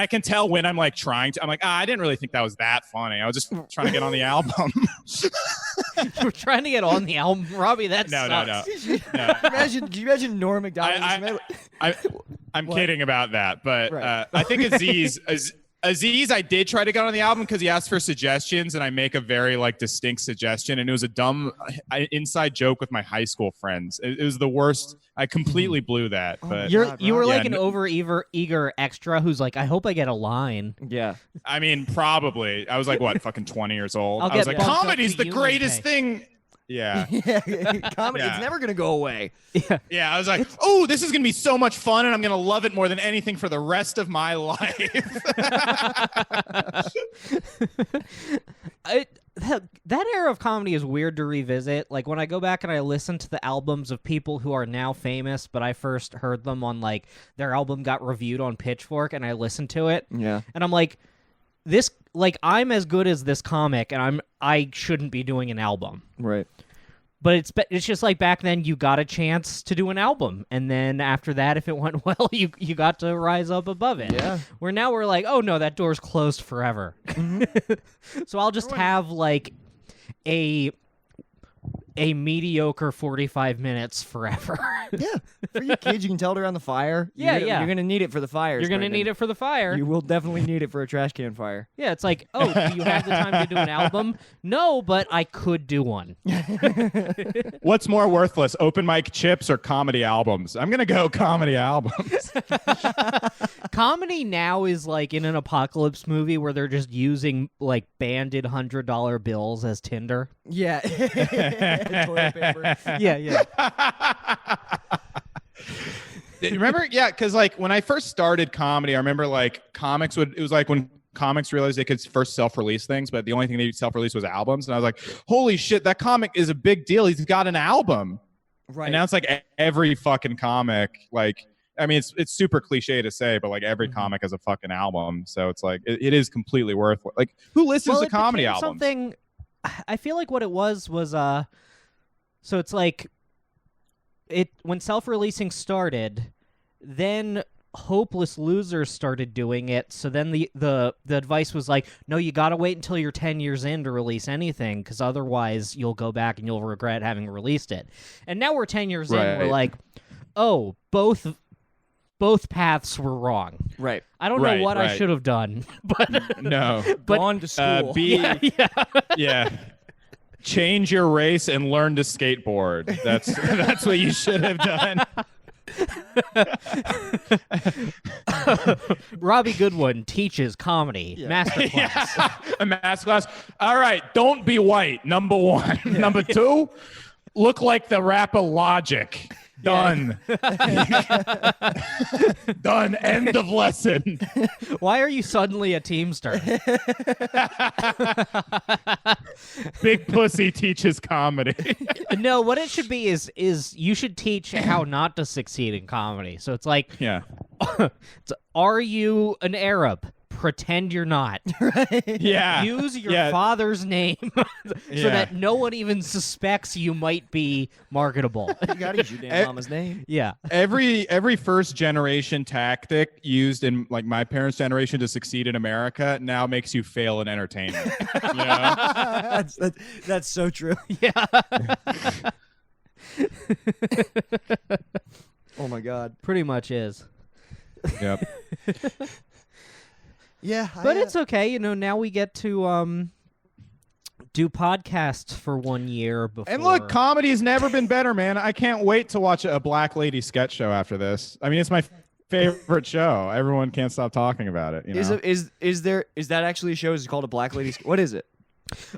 can tell when I'm like trying to. I'm like, I didn't really think that was that funny. I was just trying to get on the album. You were trying to get on the album, Robbie. That's no. Can you imagine Norm Macdonald? I'm kidding about that, but I think Aziz, I did try to get on the album because he asked for suggestions, and I make a very like distinct suggestion, and it was a dumb inside joke with my high school friends. It was the worst. I completely blew that. But you were like an eager extra who's like, I hope I get a line. Yeah. I mean, probably. I was like, what, fucking 20 years old? I was like, comedy's the greatest thing. Yeah. Comedy, it's never going to go away. Yeah, I was like, oh, this is going to be so much fun, and I'm going to love it more than anything for the rest of my life. That era of comedy is weird to revisit. Like, when I go back and I listen to the albums of people who are now famous, but I first heard them on, like, their album got reviewed on Pitchfork, and I listened to it. Yeah. And I'm like, I'm as good as this comic, and I shouldn't be doing an album. Right. But it's just like back then you got a chance to do an album, and then after that, if it went well, you got to rise up above it. Yeah. Where now we're like, oh no, that door's closed forever. So I'll just have like a mediocre 45 minutes forever. Yeah. For you kids, you can tell it around the fire. You're going to need it for the fires. You're going to need it for the fire. You will definitely need it for a trash can fire. Yeah, it's like, oh, do you have the time to do an album? No, but I could do one. What's more worthless, open mic chips or comedy albums? I'm going to go comedy albums. Comedy now is like in an apocalypse movie where they're just using like banded $100 bills as Tinder. Yeah. Toilet paper. Yeah. Remember? Yeah, because like when I first started comedy, I remember like it was like when comics realized they could first self-release things, but the only thing they self-release was albums. And I was like, holy shit, that comic is a big deal. He's got an album. Right. And now it's like every fucking comic, like, I mean, it's super cliche to say, but like every comic has a fucking album. So it's like, it is completely worth it. Like, who listens to comedy albums? Something, I feel like what it was, so it's like, when self-releasing started, then Hopeless Losers started doing it. So then the advice was like, no, you got to wait until you're 10 years in to release anything, because otherwise you'll go back and you'll regret having released it. And now we're 10 years in, we're like, oh, both paths were wrong. Right. I don't know what I should have done, but no, but gone to school. Yeah. Change your race and learn to skateboard. That's what you should have done. Robbie Goodwin teaches comedy. Masterclass. A masterclass. All right, don't be white. Number 1. Number 2, look like the rapper Logic. Done. Done. End of lesson. Why are you suddenly a Teamster? Big pussy teaches comedy. No, what it should be is you should teach how not to succeed in comedy. So it's like, are you an Arab? Pretend you're not. Right? Yeah. Use your father's name so that no one even suspects you might be marketable. You gotta use your damn mama's name. Yeah. Every first generation tactic used in like my parents' generation to succeed in America now makes you fail in entertainment. You know? That's so true. Yeah. Oh my God. Pretty much is. Yep. Yeah, but it's okay. You know, now we get to do podcasts for 1 year before. And look, comedy's never been better, man. I can't wait to watch a black lady sketch show after this. I mean, it's my favorite show. Everyone can't stop talking about it. You know? Is that actually a show? Is it called A Black Lady? What is it?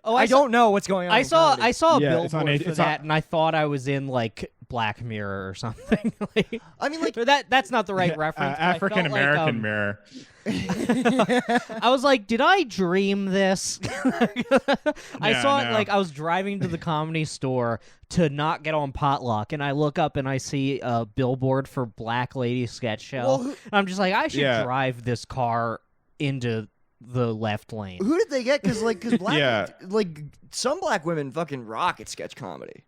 Oh, I don't know what's going on. I in saw comedy. a Yeah, it's on billboard H- for it's on- that, and I thought I was in like Black Mirror or something. Like, I mean, like, or that's not the right reference. but I felt African American like, Mirror. I was like, did I dream this? I saw it no. like I was driving to the Comedy Store to not get on Potluck, and I look up and I see a billboard for Black Lady Sketch Show. Well, and I'm just like, I should Yeah. drive this car into the left lane. who did they get? Because black, Yeah. like some black women fucking rock at sketch comedy.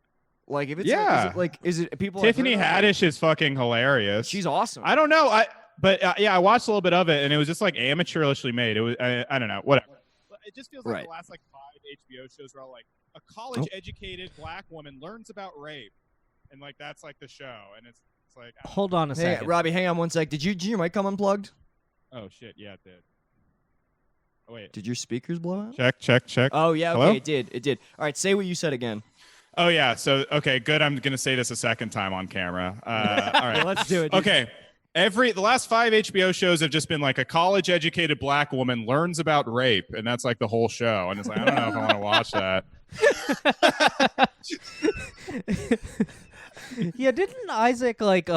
Like if it's Yeah. is it people? Tiffany I've heard of? Haddish is fucking hilarious. She's awesome. I don't know. I watched a little bit of it, and it was just like amateurishly made. It was I don't know, whatever. It just feels like Right. the last like 5 HBO shows were all like a college-educated black woman learns about rape, and like that's like the show, and it's like Hold on a Hey, second. Robbie, hang on one sec. Did your mic come unplugged? oh shit, yeah, it did. Oh wait, Did your speakers blow out? check. Oh yeah, Hello? okay, it did. All right, say what you said again. Oh yeah, so okay, good. I'm gonna say this a second time on camera. All right, Yeah, let's do it. dude. okay. The last 5 HBO shows have just been like a college-educated black woman learns about rape, and that's like the whole show. And it's like I don't know if I want to watch that. Yeah, didn't Isaac like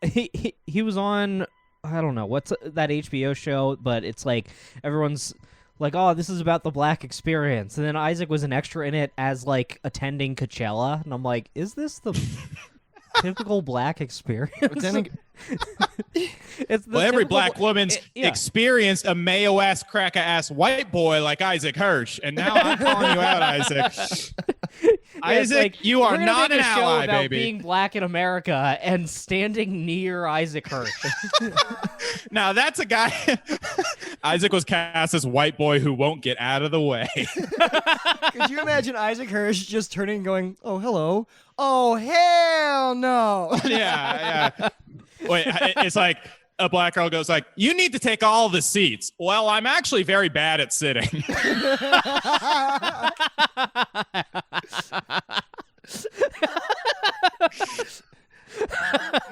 he was on, I don't know what's that HBO show, but it's like everyone's like, oh, this is about the black experience, and then Isaac was an extra in it as like attending Coachella, and I'm like, is this the typical black experience? It's the Well, every typical black woman's yeah. experienced a mayo-ass, cracker-ass white boy like Isaac Hirsch, and now I'm calling you out, Isaac. Yeah, it's Isaac, like, you we're are gonna not make an a show ally, about baby. being black in America and standing near Isaac Hirsch. Now that's a guy. Isaac was cast as white boy who won't get out of the way. Could you imagine Isaac Hirsch just turning and going, "Oh, hello. Oh, hell no." yeah. Wait, it's like a black girl goes like, "You need to take all the seats." Well, I'm actually very bad at sitting.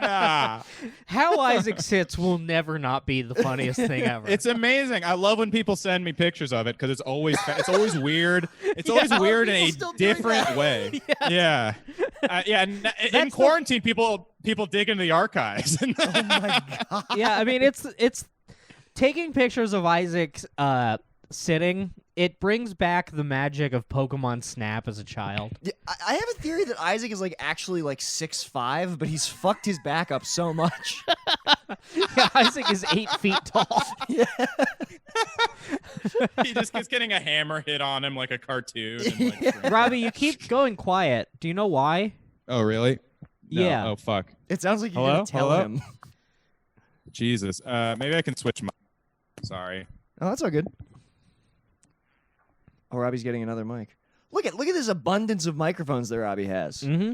Nah. How Isaac sits will never not be the funniest thing ever. It's amazing. I love when people send me pictures of it because it's always weird. It's always weird in a people still doing different that? way. Yeah, in quarantine, people dig into the archives. Oh my god. yeah, I mean it's taking pictures of Isaac sitting. It brings back the magic of Pokemon Snap as a child. Yeah, I have a theory that Isaac is like actually like 6'5", but he's fucked his back up so much. Yeah, Isaac is 8 feet tall. He just keeps getting a hammer hit on him like a cartoon. And, like, Robbie, you keep going quiet. Do you know why? oh, really? No. Yeah. Oh, fuck. It sounds like you're Hello? gonna tell Hello? him. Jesus. Maybe I can switch my. Sorry. Oh, that's all good. Oh, Robbie's getting another mic. Look at this abundance of microphones that Robbie has. Mm-hmm.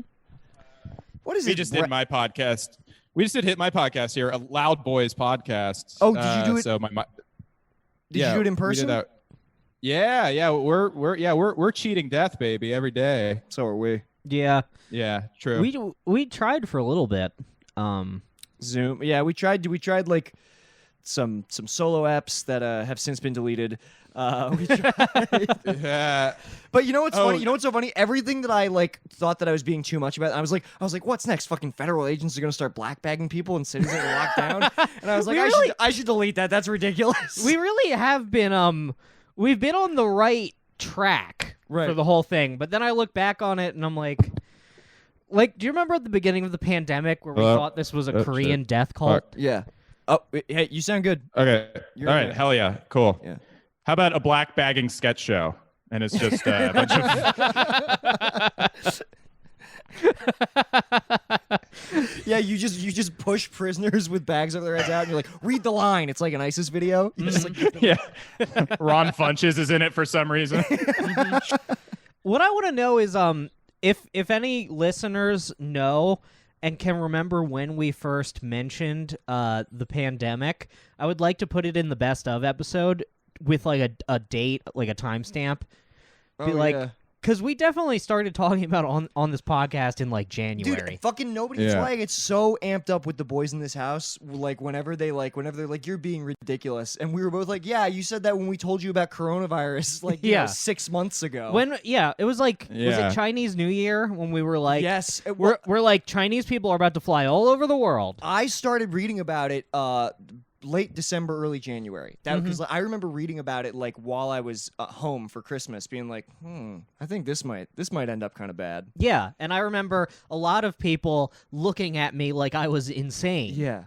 What is We it? just did my podcast. We just did Hit My Podcast here, a Loud Boys podcast. Oh, did you do it- So my Did you do it in we did person? that. Yeah. We're cheating death, baby, every day. So are we. Yeah, Yeah, true. we tried for a little bit. Zoom. Yeah, we tried like some solo apps that have since been deleted. We tried. Yeah. But you know what's Oh. funny? You know what's so funny? Everything that I like thought that I was being too much about, I was like, what's next? Fucking federal agents are gonna start blackbagging people and cities are gonna lock down. And I was like, I should delete that. That's ridiculous. We really have been we've been on the right track Right. for the whole thing. But then I look back on it and I'm like, do you remember at the beginning of the pandemic where we Hello? thought this was a Oh, Korean shit. death cult? Yeah. Oh, hey, you sound good. Okay. You're All right. good. Hell yeah. Cool. Yeah. How about a black bagging sketch show? And it's just a bunch of. Yeah, you just push prisoners with bags over their heads out, and you're like, read the line. It's like an ISIS video. You just like, Yeah. Ron Funches is in it for some reason. What I want to know is if any listeners know and can remember when we first mentioned the pandemic, I would like to put it in the best of episode with like a date, like a timestamp. Be like, Because we definitely started talking about on this podcast in like January. Dude, fucking nobody. That's why I get so amped up with the boys in this house. Like whenever they're like, you're being ridiculous, and we were both like, yeah, you said that when we told you about coronavirus, like you know, 6 months ago. It was like, was it Chinese New Year when we were like, yes, we're like Chinese people are about to fly all over the world. I started reading about it late December, early January. That because I remember reading about it like while I was home for Christmas, being like, I think this might end up kind of bad. Yeah, and I remember a lot of people looking at me like I was insane. Yeah.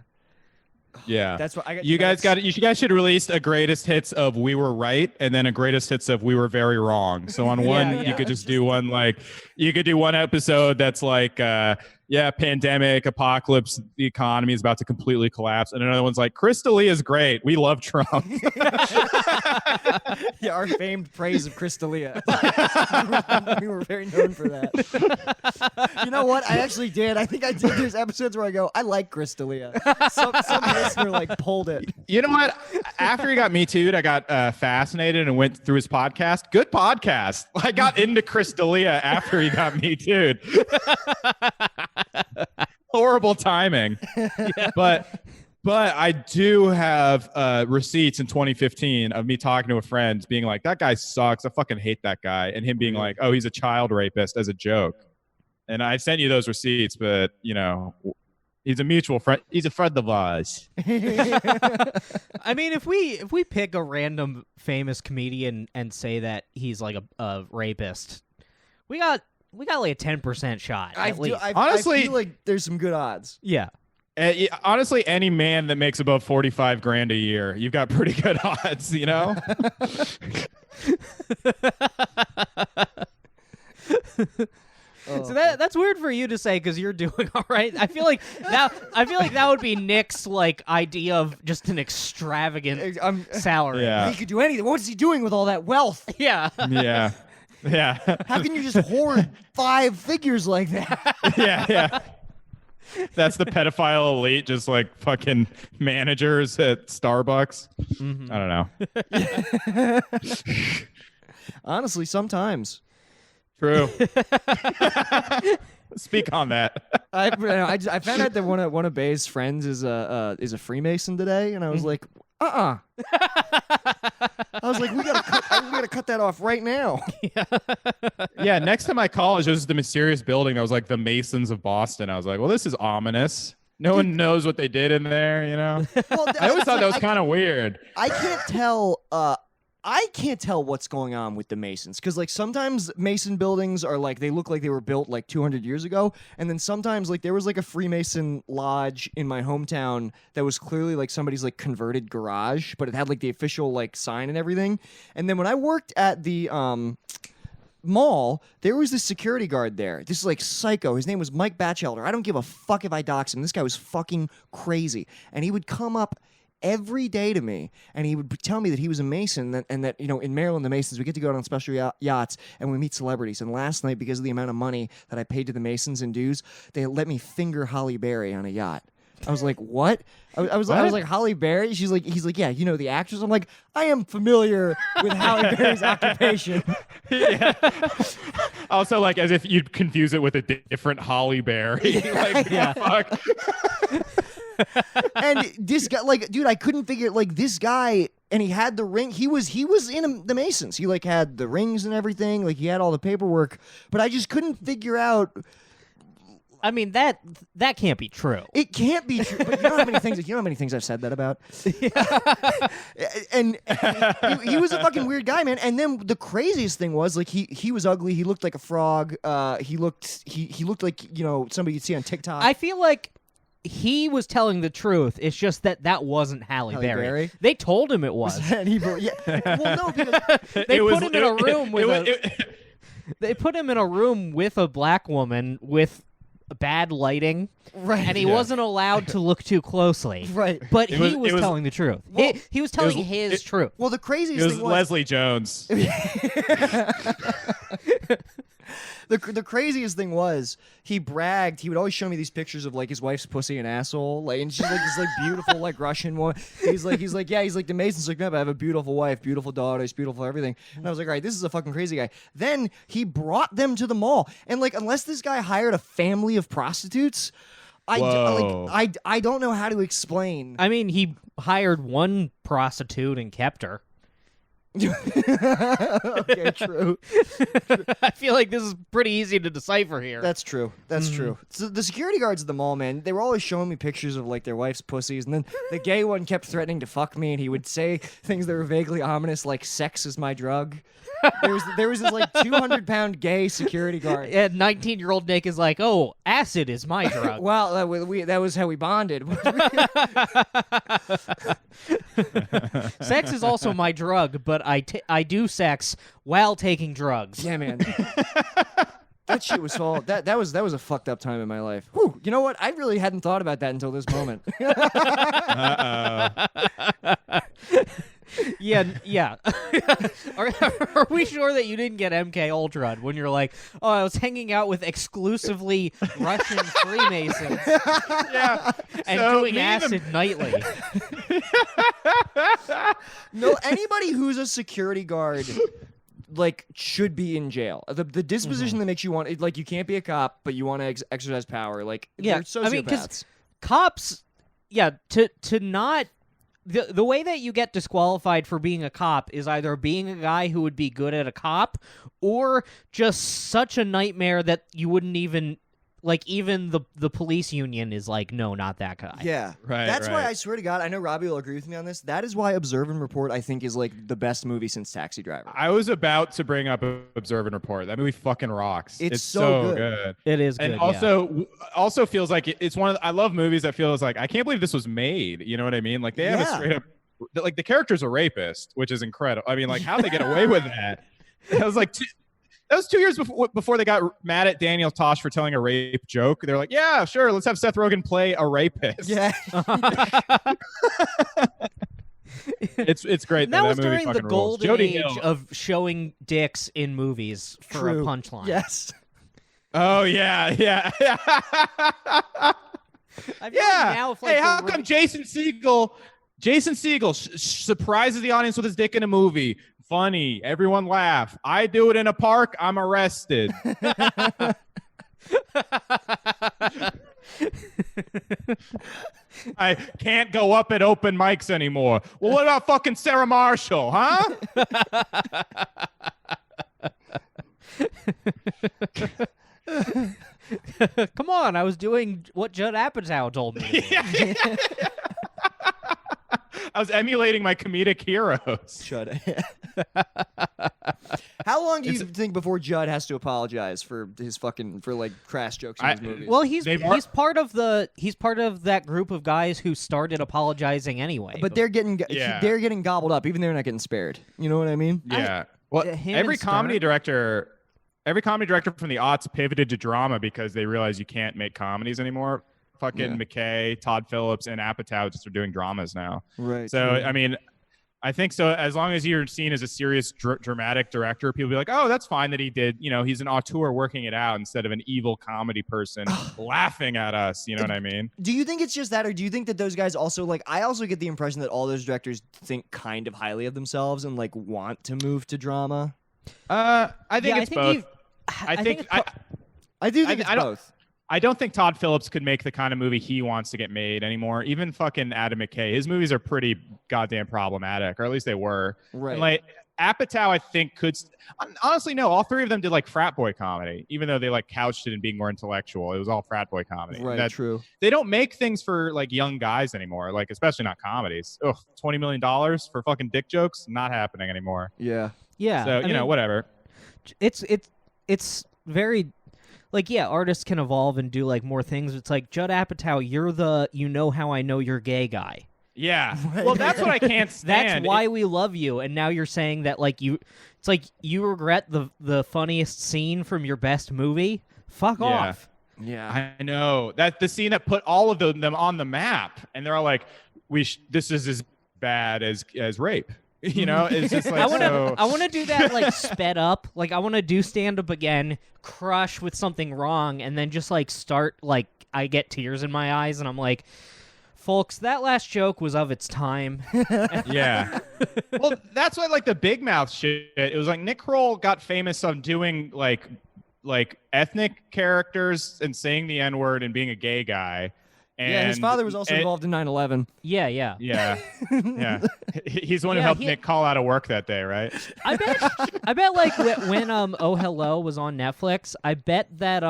Yeah, that's what I got. You guys should release a greatest hits of "We Were Right" and then a greatest hits of "We Were Very Wrong." So on one, you could just do one like you could do one episode that's like, pandemic, apocalypse, the economy is about to completely collapse, and another one's like, Crystalia is great. We love Trump. Yeah, our famed praise of Crystalia. We were very known for that. You know what? I actually did. I think I did. There's episodes where I go, I like Crystalia. Some listener like pulled it. You know what? After he got Me Too'd, I got fascinated and went through his podcast. Good podcast. I got into Crystalia after he got Me Too'd. Horrible timing. But I do have receipts in 2015 of me talking to a friend being like, that guy sucks. I fucking hate that guy. And him being like, oh, he's a child rapist as a joke. And I sent you those receipts, but, you know, he's a mutual friend. He's a friend of ours. I mean, if we pick a random famous comedian and say that he's like a rapist, we got like a 10% shot. Honestly, I feel like there's some good odds. Yeah. Honestly, any man that makes above $45,000 a year, you've got pretty good odds, you know? So that's weird for you to say because you're doing all right. I feel like that would be Nick's like idea of just an extravagant salary. Yeah. He could do anything. What's he doing with all that wealth? Yeah. Yeah. Yeah. How can you just hoard 5 figures like that? Yeah. That's the pedophile elite, just like fucking managers at Starbucks. Mm-hmm. I don't know. Honestly, sometimes. True. Speak on that. I found out that one of Bay's friends is a Freemason today, and I was like, I was like, we gotta cut that off right now. Yeah, next time I call, it was the mysterious building. I was like, the Masons of Boston. I was like, well, this is ominous. No one knows what they did in there, you know? Well, I always thought that was kind of weird. I can't tell what's going on with the Masons because like sometimes Mason buildings are like they look like they were built like 200 years ago, and then sometimes like there was like a Freemason lodge in my hometown that was clearly like somebody's like converted garage, but it had like the official like sign and everything. And then when I worked at the mall, there was this security guard there. This is like psycho. His name was Mike Batchelder. I don't give a fuck if I dox him. This guy was fucking crazy, and he would come up every day to me, and he would tell me that he was a Mason, and that you know, in Maryland, the Masons, we get to go out on special yachts, and we meet celebrities. And last night, because of the amount of money that I paid to the Masons in dues, they let me finger Holly Berry on a yacht. I was like, what? I was like, Holly Berry? He's like, yeah, you know the actress? I'm like, I am familiar with Holly Berry's occupation. Yeah. Also, like, as if you'd confuse it with a different Holly Berry. Like, yeah. Fuck. And this guy, like, dude, I couldn't figure, like, this guy, and he had the ring. He was in the Masons. He, like, had the rings and everything. Like, he had all the paperwork. But I just couldn't figure out. I mean, that can't be true. It can't be true. But you know how many things I've said that about? And he was a fucking weird guy, man. And then the craziest thing was, like, he was ugly. He looked like a frog. He looked like, you know, somebody you'd see on TikTok. I feel like he was telling the truth. It's just that wasn't Halle Berry. They told him it was. Well, no, because they put him in a room they put him in a room with a black woman with bad lighting, right? And he wasn't allowed to look too closely, right? But he was telling the truth. Well, he was telling his truth. Well, the craziest thing was Leslie Jones. The craziest thing was he bragged. He would always show me these pictures of like his wife's pussy and asshole, like, and she's like this like beautiful like Russian woman. He's like the Mason's like, no, but I have a beautiful wife, beautiful daughters, beautiful everything. And I was like, all right, this is a fucking crazy guy. Then he brought them to the mall, and like unless this guy hired a family of prostitutes, I don't know how to explain. I mean, he hired one prostitute and kept her. Okay, true. I feel like this is pretty easy to decipher here. That's true. That's true. So the security guards at the mall, man, they were always showing me pictures of like their wife's pussies, and then the gay one kept threatening to fuck me, and he would say things that were vaguely ominous, like "sex is my drug." There was this like 200-pound gay security guard. And 19-year-old Nick is like, "Oh, acid is my drug." Well, that was how we bonded. Sex is also my drug, but I do sex while taking drugs. Yeah, man. That shit was all that was a fucked up time in my life. Whew, you know what? I really hadn't thought about that until this moment. Yeah. Are we sure that you didn't get MK Ultra when you're like, oh, I was hanging out with exclusively Russian Freemasons, and doing acid nightly? No, anybody who's a security guard like should be in jail. The disposition that makes you want like you can't be a cop, but you want to exercise power. Like they're sociopaths. I mean, because cops, to not. The way that you get disqualified for being a cop is either being a guy who would be good at a cop or just such a nightmare that you wouldn't even like even the police union is like, no, not that guy. Yeah. Right. That's why I swear to God, I know Robbie will agree with me on this. That is why Observe and Report I think is like the best movie since Taxi Driver. I was about to bring up Observe and Report. That movie fucking rocks. It's so good. It is good. And also feels like it's one of I love movies that feels like I can't believe this was made. You know what I mean? Like they have a straight up like the character's a rapist, which is incredible. I mean, like how'd they get away with that? That was like that was 2 years before they got mad at Daniel Tosh for telling a rape joke. They're like, yeah, sure, let's have Seth Rogen play a rapist. Yeah. It's great. That was movie during the fucking rules. golden Jody age Hill. of showing dicks in movies for a punchline. Yes. Oh yeah. I feel like now if, like, hey, how come Jason Segel surprises the audience with his dick in a movie? Funny. Everyone laugh. I do it in a park. I'm arrested. I can't go up at open mics anymore. Well, what about fucking Sarah Marshall, huh? Come on, I was doing what Judd Apatow told me to do. I was emulating my comedic heroes. Shut up. How long do you think before Judd has to apologize for his fucking like crass jokes in his movies? Well, he's part of that group of guys who started apologizing anyway. But they're getting gobbled up, even they're not getting spared. You know what I mean? Yeah. Well, every comedy director from the aughts pivoted to drama because they realized you can't make comedies anymore. Fucking McKay, Todd Phillips, and Apatow just are doing dramas now. Right. So, I mean, I think so. As long as you're seen as a serious dramatic director, people be like, "Oh, that's fine that he did." You know, he's an auteur working it out instead of an evil comedy person laughing at us. You know what I mean? Do you think it's just that, or do you think that those guys also like? I also get the impression that all those directors think kind of highly of themselves and like want to move to drama. I think it's both. I think it's both. I don't think Todd Phillips could make the kind of movie he wants to get made anymore. Even fucking Adam McKay, his movies are pretty goddamn problematic, or at least they were. Right. And like Apatow, I think honestly, no, all three of them did like frat boy comedy, even though they like couched it in being more intellectual. It was all frat boy comedy. Right. True. They don't make things for like young guys anymore, like especially not comedies. Ugh, $20 million for fucking dick jokes, not happening anymore. Yeah. Yeah. So you know, whatever. It's very. Like, yeah, artists can evolve and do, like, more things. It's like, Judd Apatow, you're the you know how I know you're gay guy. Yeah. Well, that's what I can't stand. That's why we love you. And now you're saying that, like, it's like you regret the funniest scene from your best movie? Fuck off. Yeah. I know. That the scene that put all of them on the map. And they're all like, this is as bad as rape. You know, it's just like I want to do that like sped up. Like I want to do stand up again, crush with something wrong, and then just like start like I get tears in my eyes, and I'm like, folks, that last joke was of its time. Yeah. Well, that's why like the Big Mouth shit. It was like Nick Kroll got famous on doing like ethnic characters and saying the N-word and being a gay guy. And, his father was also involved in 9/11. Yeah. Yeah. He's the one who helped Nick call out of work that day, right? I bet like when Oh Hello was on Netflix, I bet that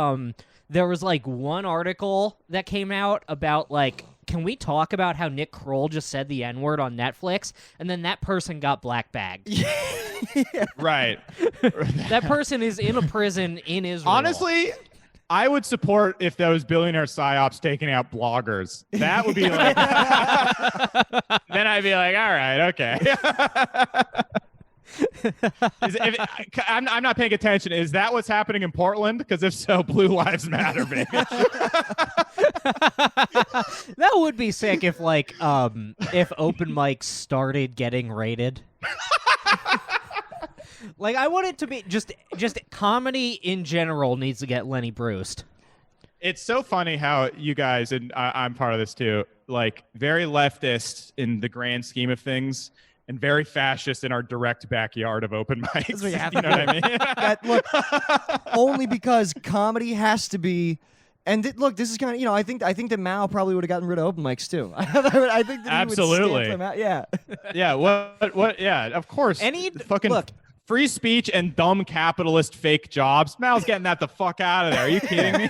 there was like one article that came out about like, can we talk about how Nick Kroll just said the N-word on Netflix? And then that person got black bagged. Right. That person is in a prison in Israel. Honestly, I would support if those billionaire psyops taking out bloggers. That would be like, then I'd be like, all right, okay. I'm not paying attention. Is that what's happening in Portland? Because if so, Blue Lives Matter, baby. That would be sick if like if open mics started getting rated. Like I want it to be just comedy in general needs to get Lenny Bruced. It's so funny how you guys, and I'm part of this too, like very leftist in the grand scheme of things and very fascist in our direct backyard of open mics. You know what I mean? Look, only because comedy has to be. And look, this is kind of, I think that Mao probably would have gotten rid of open mics too. I think that absolutely. He would stamp them out. Yeah. Yeah. What? Yeah. Of course. Fucking free speech and dumb capitalist fake jobs. Mal's getting that the fuck out of there. Are you kidding me?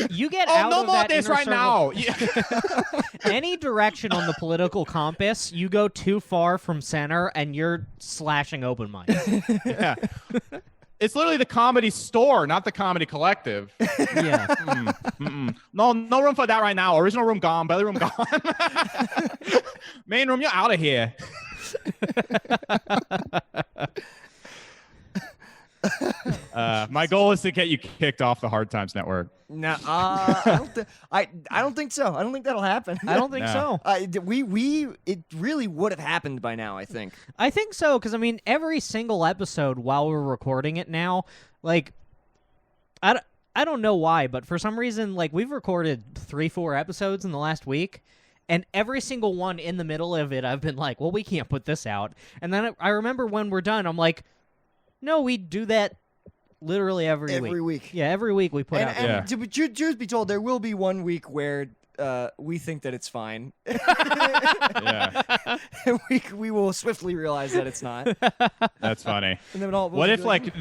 You get out no of more that this inner right circle. now. Any direction on the political compass, you go too far from center, and you're slashing open mics. Yeah. It's literally the Comedy Store, not the Comedy Collective. Yeah. No room for that right now. Original room gone. Belly room gone. Main room, you're out of here. My goal is to get you kicked off the Hard Times Network. No, I don't think so. I don't think that'll happen. I don't think so. It really would have happened by now, I think. I think so, because I mean, every single episode while we're recording it now, like, I don't know why, but for some reason, like, we've recorded 3-4 episodes in the last week, and every single one in the middle of it, I've been like, well, we can't put this out. And then I remember when we're done, I'm like, no, we do that literally every week. Yeah, every week we put out. And truth be told, there will be one week where we think that it's fine. Yeah. And we will swiftly realize that it's not. That's funny. And then what if like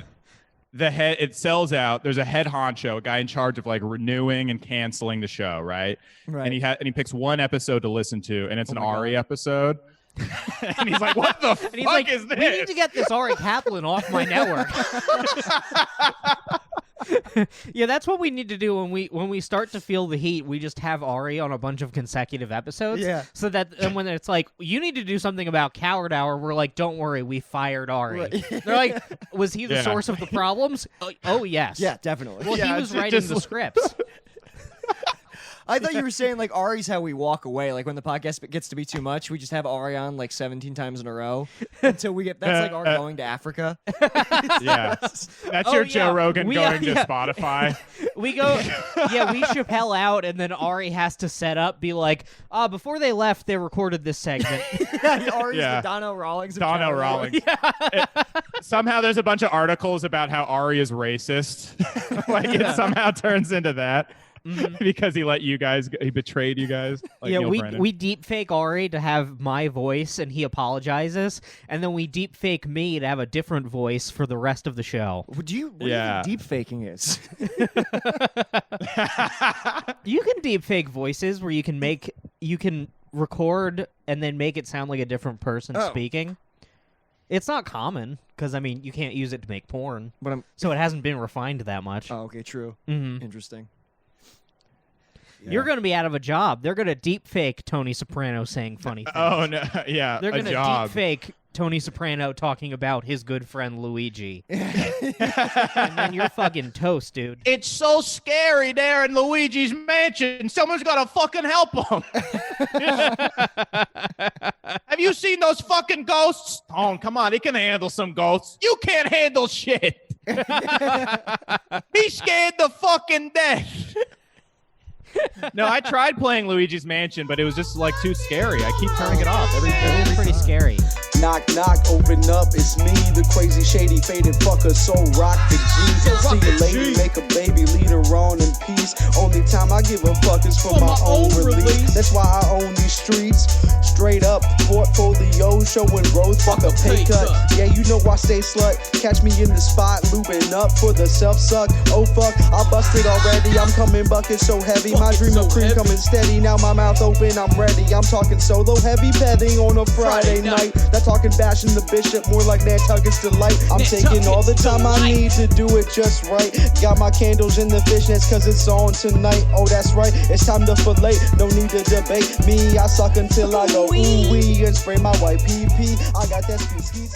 it sells out, there's a head honcho, a guy in charge of like renewing and canceling the show, right? Right. And he picks one episode to listen to, and it's an Ari episode. And he's like, what the fuck is this? We need to get this Ari Kaplan off my network. Yeah, that's what we need to do when we start to feel the heat. We just have Ari on a bunch of consecutive episodes. Yeah. So that and when it's like, you need to do something about Coward Hour, we're like, don't worry, we fired Ari. Right. They're like, was he the source of the problems? Oh yes. Yeah, definitely. Well, he was writing the scripts. I thought you were saying like Ari's how we walk away. Like when the podcast gets to be too much, we just have Ari on like 17 times in a row until we get. That's like our going to Africa. Yeah, that's your Joe Rogan going to Spotify. We go, we Chappelle out, and then Ari has to set up, be like, before they left, they recorded this segment. Ari's the Donnell Rawlings. Donnell Rawlings. Somehow there's a bunch of articles about how Ari is racist. Like it somehow turns into that. Because he betrayed you guys. Like yeah, Neil Brennan. we deep fake Ari to have my voice and he apologizes, and then we deep fake me to have a different voice for the rest of the show. What do you think deep faking is? You can deep fake voices where you can record and then make it sound like a different person speaking. It's not common because I mean you can't use it to make porn, so it hasn't been refined that much. Oh, okay, true. Interesting. Yeah. You're going to be out of a job. They're going to deep fake Tony Soprano saying funny things. Oh no, yeah. They're going to deep fake Tony Soprano talking about his good friend Luigi. And then you're fucking toast, dude. It's so scary there in Luigi's mansion. Someone's got to fucking help him. Have you seen those fucking ghosts? Oh, come on. He can handle some ghosts. You can't handle shit. He's scared to fucking death. No, I tried playing Luigi's Mansion, but it was just like too scary. I keep turning it off every It's pretty scary. Knock, knock, open up, it's me, the crazy, shady, faded fucker, so rock the G. See a lady, make a baby, lead her on in peace. Only time I give a fuck is for my own release. That's why I own these streets. Straight up, portfolio showing growth, fuck a pay cut. Yeah, you know I stay slut. Catch me in the spot, looping up for the self-suck. Oh fuck, I busted already, I'm coming bucket so heavy. My dream of cream coming steady, now my mouth open, I'm ready. I'm talking solo heavy petting on a Friday night. Not talking bashing the bishop, more like Nantucket's delight. I'm taking all the time I need to do it just right. Got my candles in the fishnets cause it's on tonight. Oh that's right, it's time to fillet, no need to debate me. I suck until I go ooh wee and spray my white pee. I got that ski.